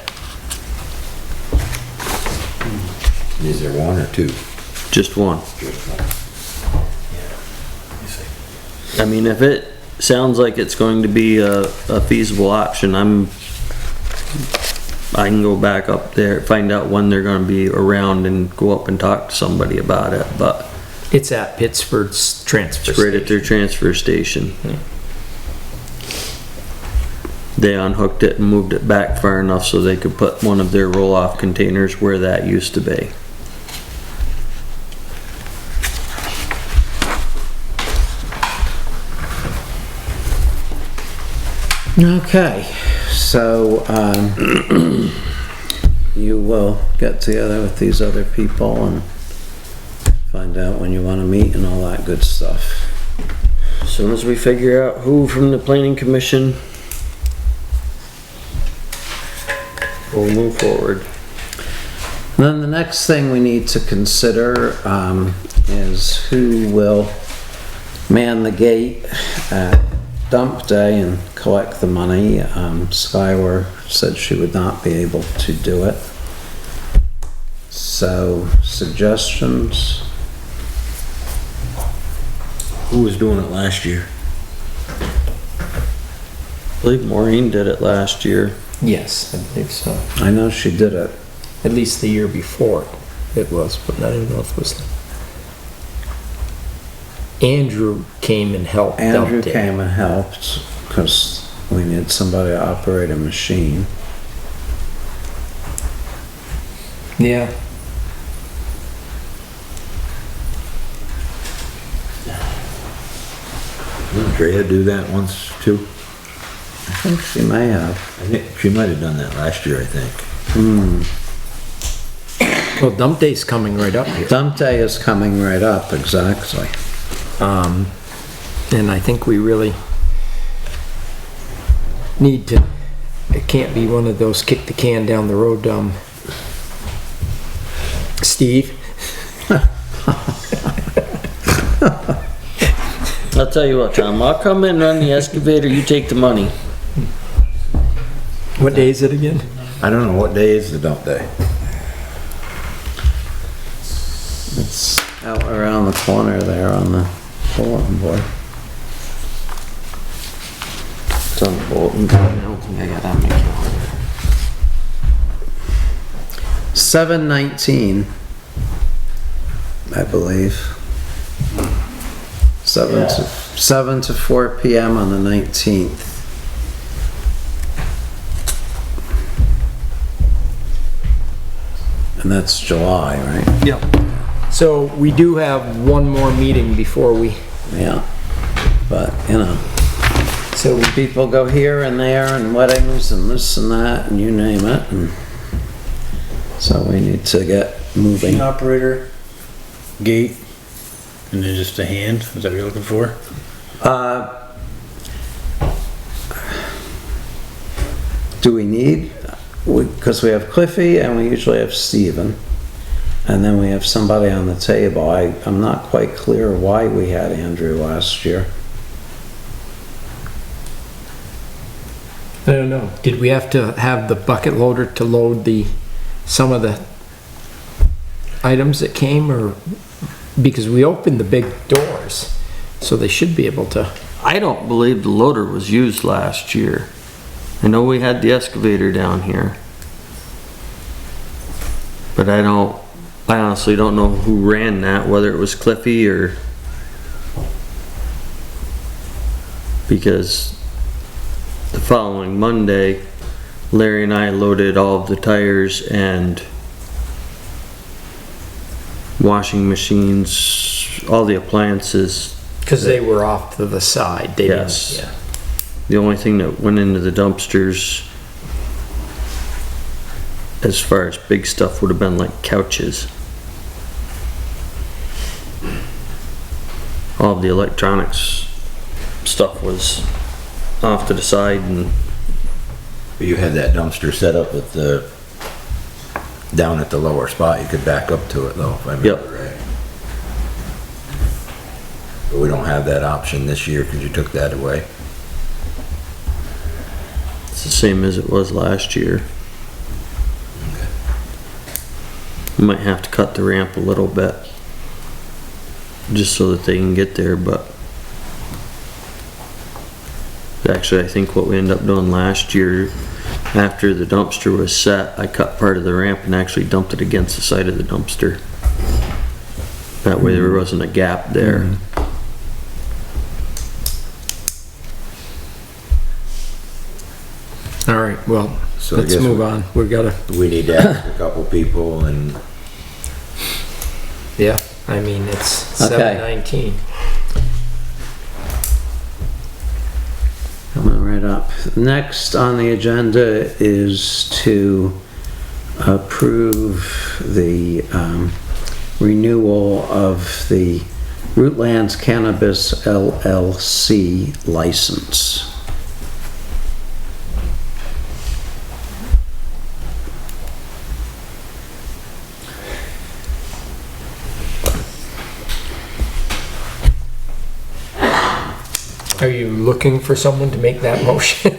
Is there one or two? Just one. I mean, if it sounds like it's going to be a feasible option, I can go back up there, find out when they're gonna be around and go up and talk to somebody about it, but It's at Pittsford's transfer it's right station. at their transfer station. Yeah. They unhooked it and moved it back far enough so they could put one of their roll-off containers where that used to be. Okay, so, you will get together with these other people and find out when you wanna meet and all that good stuff. As soon as we figure out who from the planning commission, we'll move forward. Then the next thing we need to consider, is who will man the gate at dump day and collect the money. Skylar said she would not be able to do it. So, suggestions? Who was doing it last year? I believe Maureen did it last year. Yes, I believe so. I know she did it. At least the year before it was, but I don't know if it was. Andrew came and helped. Andrew came and helped because we need somebody to operate a machine. Yeah. Didn't Drea do that once too? I think she may have. I think she might have done that last year, I think. Well, dump day's coming right up here. Dump day is coming right up, exactly. And I think we really need to, it can't be one of those kick the can down the road, Steve. I'll tell you what, Tom, I'll come in and run the excavator, you take the money. What day is it again? I don't know, what day is the dump day? It's out around the corner there on the bulletin board. It's on the bulletin board. I don't think I got that many calendar. 7/19, I believe. 7 to 4 p.m. on the 19th. And that's July, right? Yep. So we do have one more meeting before we, Yeah. But, you know, so people go here and there and weddings and this and that and you name it. And so we need to get moving. Machine operator, gate, and then just a hand, is that what you're looking for? Do we need, because we have Cliffy and we usually have Steven, and then we have somebody on the table. I'm not quite clear why we had Andrew last year. I don't know. Did we have to have the bucket loader to load some of the items that came, or because we opened the big doors, so they should be able to. I don't believe the loader was used last year. I know we had the excavator down here. But I honestly don't know who ran that, whether it was Cliffy or, because the following Monday, Larry and I loaded all of the tires and washing machines, all the appliances. Because they were off to the side. They Yes. didn't, yeah. The only thing that went into the dumpsters as far as big stuff would have been like couches. All of the electronics stuff was off to the side, and You had that dumpster set up at down at the lower spot, you could back up to it though, if I remember right. But we don't have that option this year because you took that away. it's the same as it was last year. We might have to cut the ramp a little bit just so that they can get there, but actually I think what we ended up doing last year, after the dumpster was set, I cut part of the ramp and actually dumped it against the side of the dumpster. That way there wasn't a gap there. All right, well, So I let's guess move on. We need to ask a couple people and Yeah, I mean, it's Okay. 7:19. Coming right up. Next on the agenda is to approve the renewal of the Rutland Cannabis LLC license. Are you looking for someone to make that motion?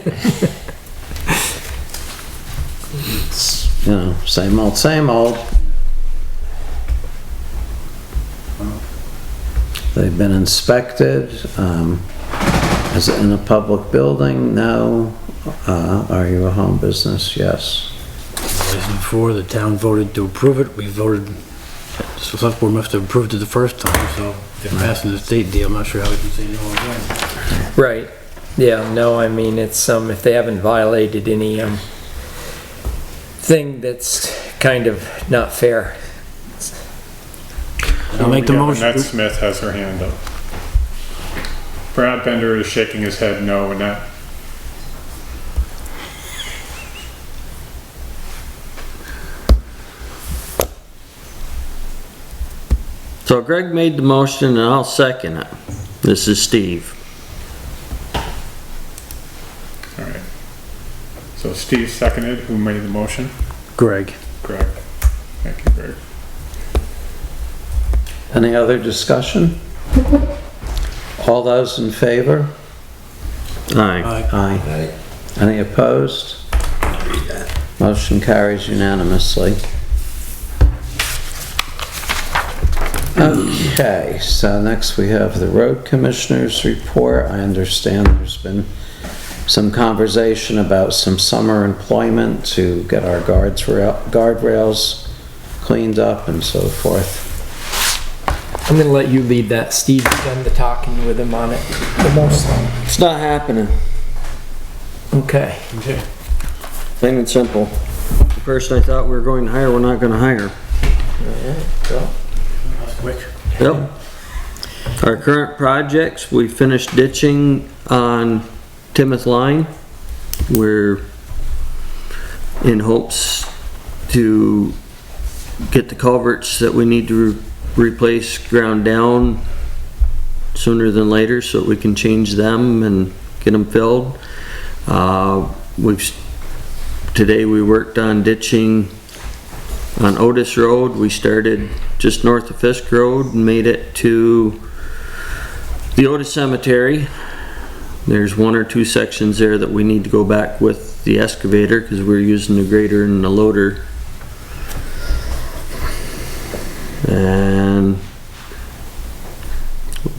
It's, you know, same old, same old. They've been inspected. Is it in a public building? No. Are you a home business? Yes. Before the town voted to approve it, we voted, so select board must have approved it the first time, so if they're passing the state deal, I'm not sure how we can say no again. Right. Yeah, no, I mean, it's, if they haven't violated any, thing that's kind of not fair. I'll make the motion. Annette Smith has her hand up. Brad Bender is shaking his head no, Annette. So Greg made the motion and I'll second it. This is Steve. All right. So Steve seconded. Who made the motion? Greg. Greg. Thank you, Greg. Any other discussion? All those in favor? Aye. Aye. Any opposed? Motion carries unanimously. Okay, so next we have the road commissioner's report. I understand there's been some conversation about some summer employment to get our guardrails cleaned up and so forth. I'm gonna let you lead that. Steve's done the talking with him on it the most. It's not happening. Okay. Plain and simple. The person I thought we were going to hire, we're not gonna hire. That's quick. Yep. Our current projects, we finished ditching on Timoth Line. We're in hopes to get the culverts that we need to replace ground down sooner than later so that we can change them and get them filled. Today we worked on ditching on Otis Road. We started just north of Fisk Road and made it to the Otis Cemetery. There's one or two sections there that we need to go back with the excavator, because we're using the grader and the loader. And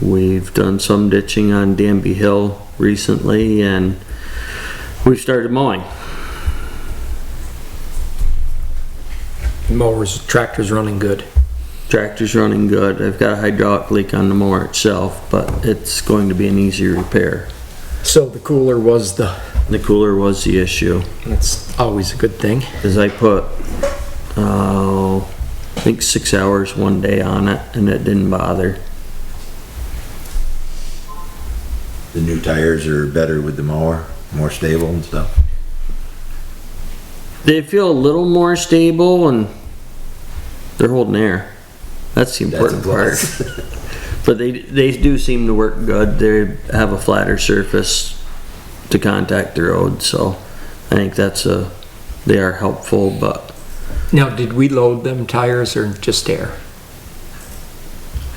we've done some ditching on Danby Hill recently, and we've started mowing. Tractor's running good. Tractor's running good. I've got a hydraulic leak on the mower itself, but it's going to be an easy repair. So the cooler was The cooler was the issue. that's always a good thing. Because I put, I think 6 hours one day on it, and it didn't bother. The new tires are better with the mower, more stable and stuff. They feel a little more stable, and they're holding air. That's the important part. But they do seem to work good. They have a flatter surface to contact the road, so I think they are helpful. But Now, did we load them tires or just air?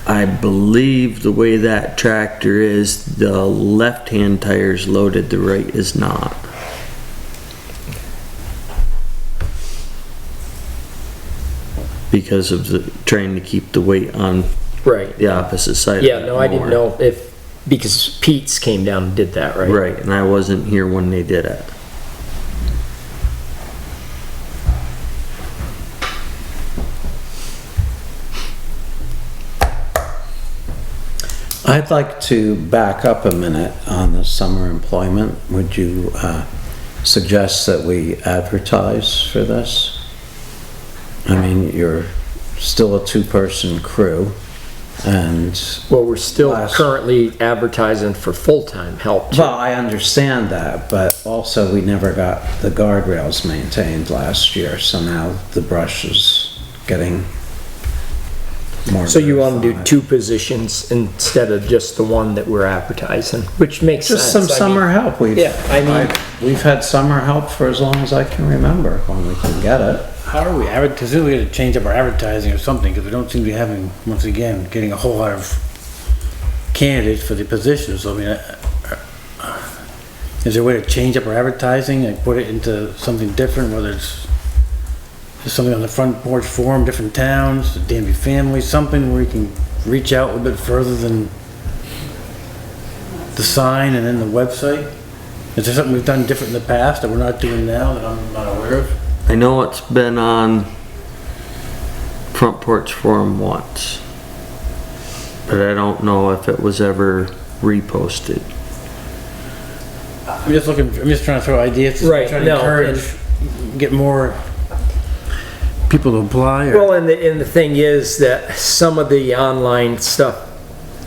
I believe the way that tractor is, the left-hand tire's loaded, the right is not. Because of trying to keep the weight on Right. the opposite side. Yeah, of no, I didn't mower. know because Pete's came down and did that, right? Right, and I wasn't here when they did it. I'd like to back up a minute on the summer employment. Would you suggest that we advertise for this? I mean, you're still a two-person crew, and... Well, we're still currently advertising for full-time help. too. Well, I understand that, but also we never got the guardrails maintained last year, so now the brush is getting more... So you want to do verified. 2 positions instead of just the one that we're advertising, which makes Just sense. some summer help. We've had summer help for as long as I can remember, when we can get it. How are we, because we gotta change up our advertising or something, because we don't seem to be having, once again, getting a whole lot of candidates for the positions. So, I mean, is there a way to change up our advertising and put it into something different, whether it's just something on the front porch forum, different towns, the Danby family, something where you can reach out a little bit further than the sign and then the website? Is there something we've done different in the past that we're not doing now that I'm not aware of? I know it's been on Front Porch Forum once, but I don't know if it was ever reposted. I'm just trying to throw ideas, Right, trying to no, encourage, get more people to apply. Well, and the thing is that some of the online stuff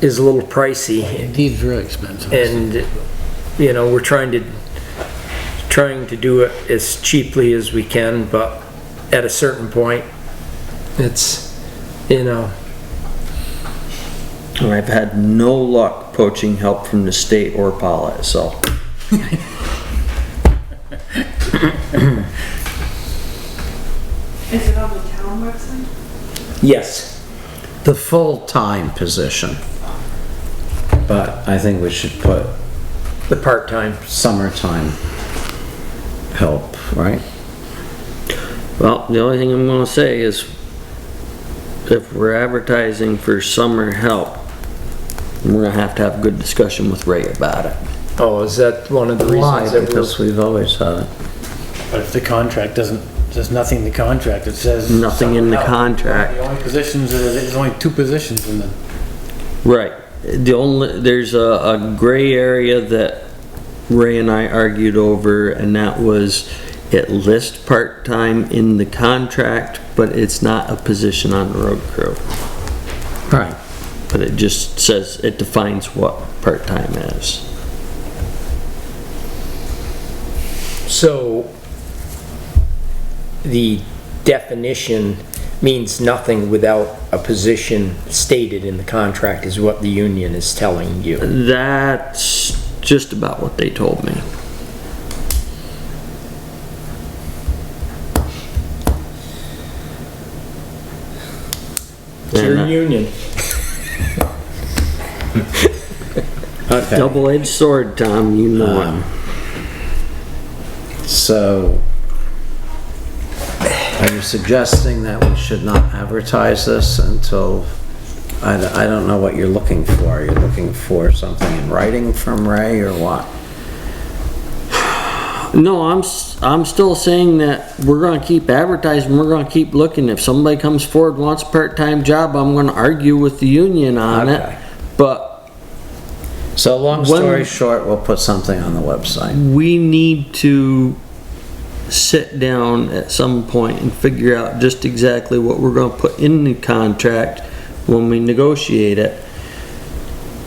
is a little pricey, Indeed's really expensive. and, you know, we're trying to do it as cheaply as we can, but at a certain point, it's, you know. And I've had no luck poaching help from the state or Paulette, so. Is it on the town website? Yes. The full-time position. But I think we should put The part-time. summertime help, right? Well, the only thing I'm gonna say is, if we're advertising for summer help, we're gonna have to have a good discussion with Ray about it. Oh, is that one of the Why? reasons that Because we've always had it. But if the contract there's nothing in the contract that says. Nothing in the someone else. contract. The only positions, there's only 2 positions in the, Right. There's a gray area that Ray and I argued over, and that was it lists part-time in the contract, but it's not a position on the road crew. Right. But it just says, it defines what part-time is. So, the definition means nothing without a position stated in the contract, is what the union is telling you. That's just about what they told me. It's your And, union. Okay. Double-edged sword, Tom, you know it. So, are you suggesting that we should not advertise this until, I don't know what you're looking for. Are you looking for something in writing from Ray or what? No, I'm still saying that we're gonna keep advertising, we're gonna keep looking. If somebody comes forward, wants a part-time job, I'm gonna argue with the union on it. Okay. But So long story short, we'll put something on the website. we need to sit down at some point and figure out just exactly what we're gonna put in the contract when we negotiate it,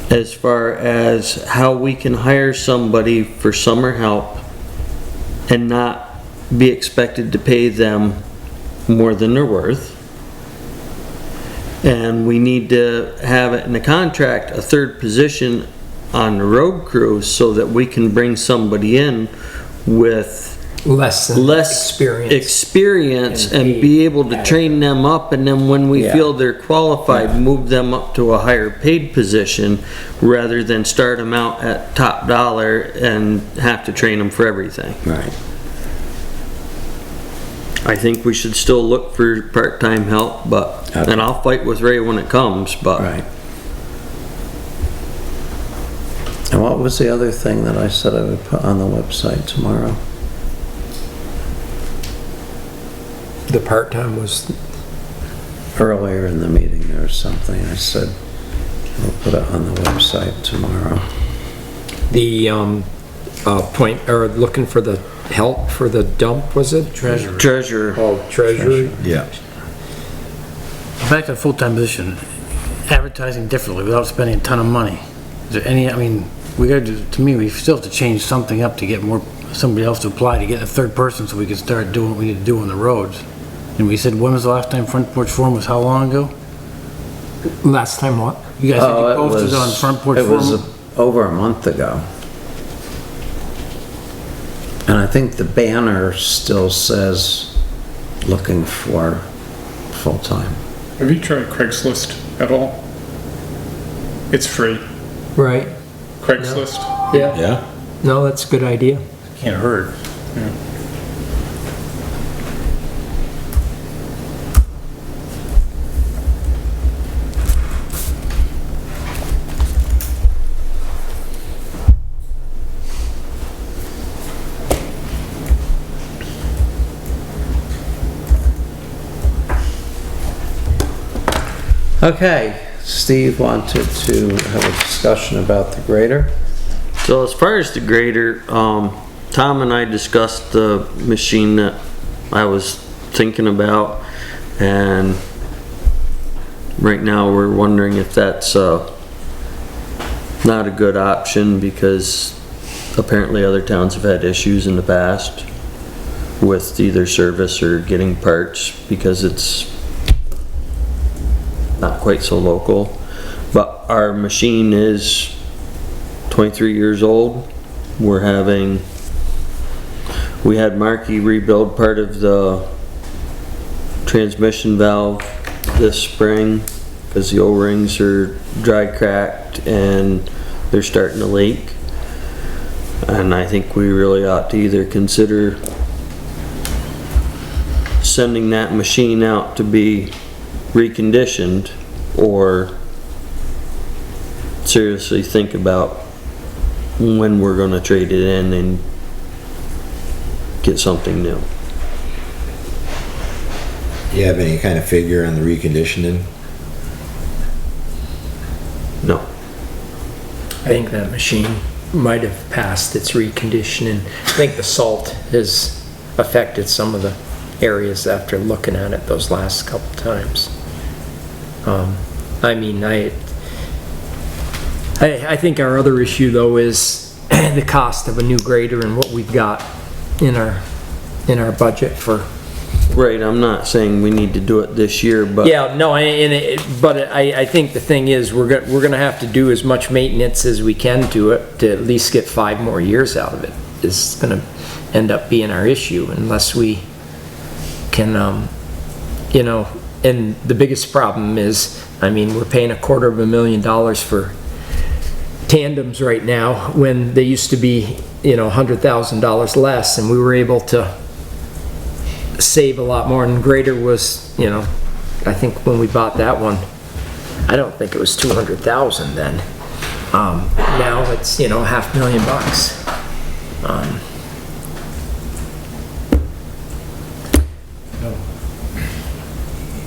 as far as how we can hire somebody for summer help and not be expected to pay them more than they're worth. And we need to have it in the contract, a third position on the road crew, so that we can bring somebody in with less experience and be able to train them up, and then when we feel they're qualified, move them up to a higher paid position, rather than start them out at top dollar and have to train them for everything. Right. I think we should still look for part-time help, but, and I'll fight with Ray when it comes, but. Right. And what was the other thing that I said I would put on the website tomorrow? The part-time was, Earlier in the meeting there was something I said, we'll put it on the website tomorrow. the, point, or looking for the help for the dump, was it? Treasurer. Oh, treasurer. Yeah. Back to a full-time position, advertising differently without spending a ton of money. Is there any, I mean, we gotta do, to me, we still have to change something up to get more, somebody else to apply, to get a third person so we can start doing what we need to do on the roads. And we said, when was the last time Front Porch Forum was, how long ago? Last time what? You guys said Oh, you it posted was, on Front Porch it was Forum? over a month ago. And I think the banner still says looking for full-time. Have you tried Craigslist at all? It's free. Right. Craigslist? Yeah. Yeah? No, that's a good idea. Can't hurt. Yeah. Okay, Steve wanted to have a discussion about the grader. So as far as the grader, Tom and I discussed the machine that I was thinking about, and right now we're wondering if that's not a good option, because apparently other towns have had issues in the past with either service or getting parts, because it's not quite so local. But our machine is 23 years old. We had Marky rebuild part of the transmission valve this spring, because the O-rings are dry cracked and they're starting to leak. And I think we really ought to either consider sending that machine out to be reconditioned, or seriously think about when we're gonna trade it in and get something new. Do you have any kind of figure on the reconditioning? No. I think that machine might have passed its reconditioning. I think the salt has affected some of the areas after looking at it those last couple times. I mean, I think our other issue though is the cost of a new grader and what we've got in our budget for. Right, I'm not saying we need to do it this year, but. Yeah, no, I think the thing is, we're gonna have to do as much maintenance as we can to it to at least get 5 more years out of it. Is gonna end up being our issue unless we can, you know, and the biggest problem is, I mean, we're paying $250,000 for tandems right now when they used to be, $100,000 less, and we were able to save a lot more. And grader was, I think when we bought that one, I don't think it was 200,000 then. Now it's, $500,000.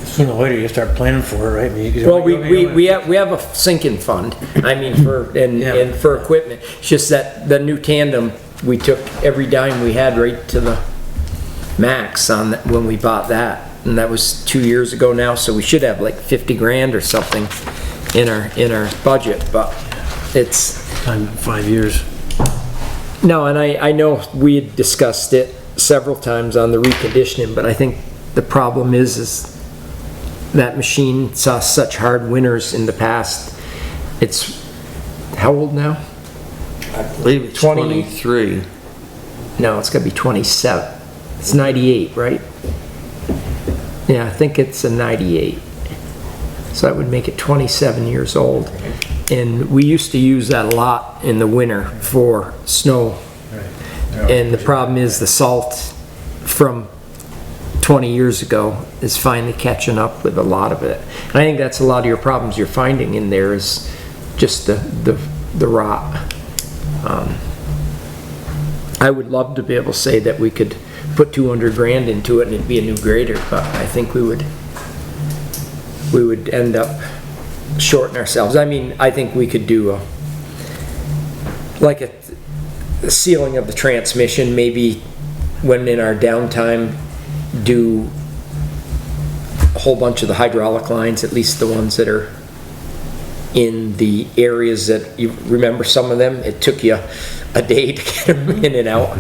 Sooner or later, you start planning for it, right? I mean, Well, we have a sinking fund, for equipment. It's just that the new tandem, we took every dime we had right to the max on when we bought that. And that was 2 years ago now, so we should have like 50 grand or something in our budget, but it's... Time, 5 years. No, and I know we had discussed it several times on the reconditioning, but I think the problem is that machine saw such hard winters in the past. It's, how old now? I believe it's 23. No, it's gotta be 27. It's 98, right? Yeah, I think it's a 98. So that would make it 27 years old. And we used to use that a lot in the winter for snow. And the problem is the salt from 20 years ago is finally catching up with a lot of it. And I think that's a lot of your problems you're finding in there is just the rot. I would love to be able to say that we could put 200 grand into it and it'd be a new grader, but I think we would end up shorting ourselves. I mean, I think we could do a sealing of the transmission, maybe when in our downtime do a whole bunch of the hydraulic lines, at least the ones that are in the areas that you remember. Some of them it took you a day to get them in and out.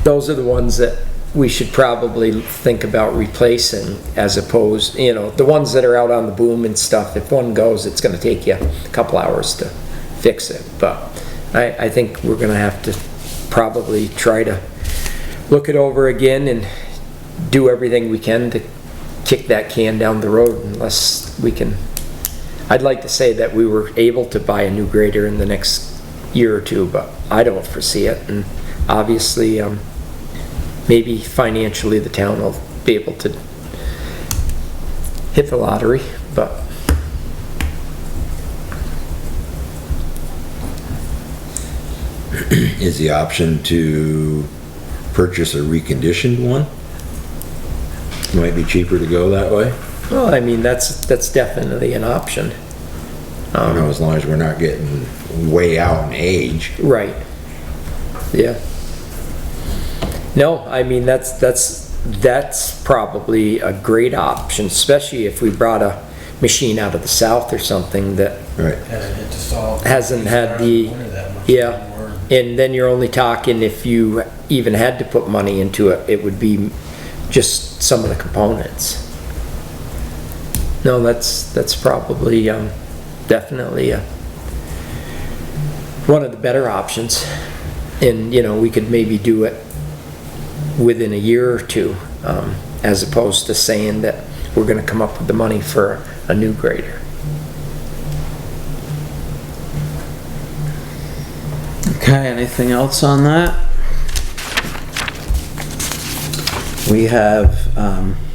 Those are the ones that we should probably think about replacing, as opposed, the ones that are out on the boom and stuff. If one goes, it's going to take you a couple hours to fix it. But I think we're going to have to probably try to look it over again and do everything we can to kick that can down the road, unless we can. I'd like to say that we were able to buy a new grader in the next year or two, but I don't foresee it. And obviously, maybe financially the town will be able to hit the lottery, but Is the option to purchase a reconditioned one? Might be cheaper to go that way. well, I mean, that's definitely an option. As long as we're not getting way out in age. Right. Yeah. No, I mean, that's probably a great option, especially if we brought a machine out of the south or something that Right. hasn't had the, yeah. And then you're only talking, if you even had to put money into it, it would be just some of the components. No, that's probably definitely one of the better options. And, we could maybe do it within a year or two, as opposed to saying that we're going to come up with the money for a new grader. Okay, anything else on that? We have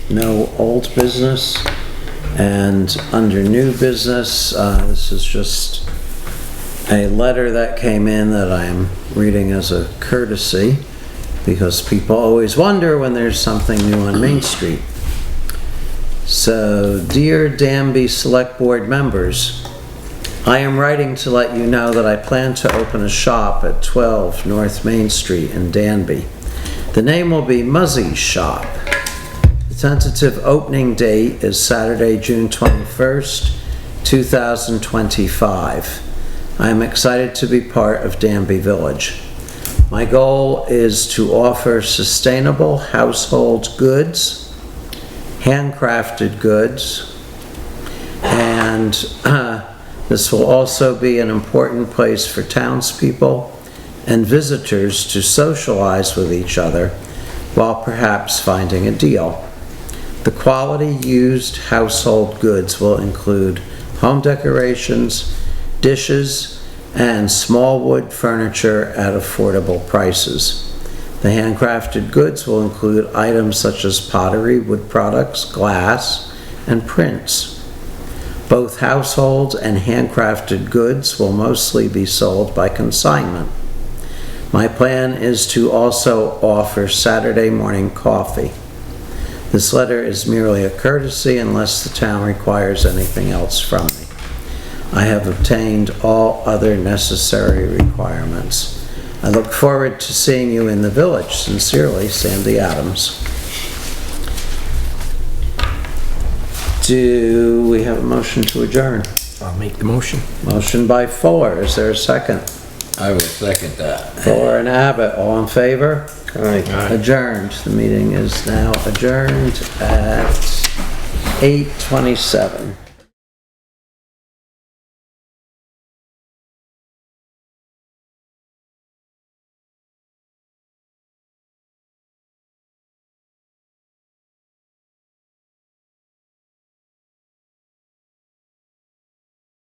no old business, and under new business, this is just a letter that came in that I'm reading as a courtesy, because people always wonder when there's something new on Main Street. So, dear Danby Select Board members, I am writing to let you know that I plan to open a shop at 12 North Main Street in Danby. The name will be Muzzy's Shop. The tentative opening date is Saturday, June 21st, 2025. I am excited to be part of Danby Village. My goal is to offer sustainable household goods, handcrafted goods, and this will also be an important place for townspeople and visitors to socialize with each other while perhaps finding a deal. The quality used household goods will include home decorations, dishes, and small wood furniture at affordable prices. The handcrafted goods will include items such as pottery, wood products, glass, and prints. Both household and handcrafted goods will mostly be sold by consignment. My plan is to also offer Saturday morning coffee. This letter is merely a courtesy unless the town requires anything else from me. I have obtained all other necessary requirements. I look forward to seeing you in the village. Sincerely, Sandy Adams. Do we have a motion to adjourn? I'll make the motion. Motion by Fuller. Is there a second? I will second that. Fuller and Abbott, all in favor? Aye. Adjourned. The meeting is now adjourned at 8:27.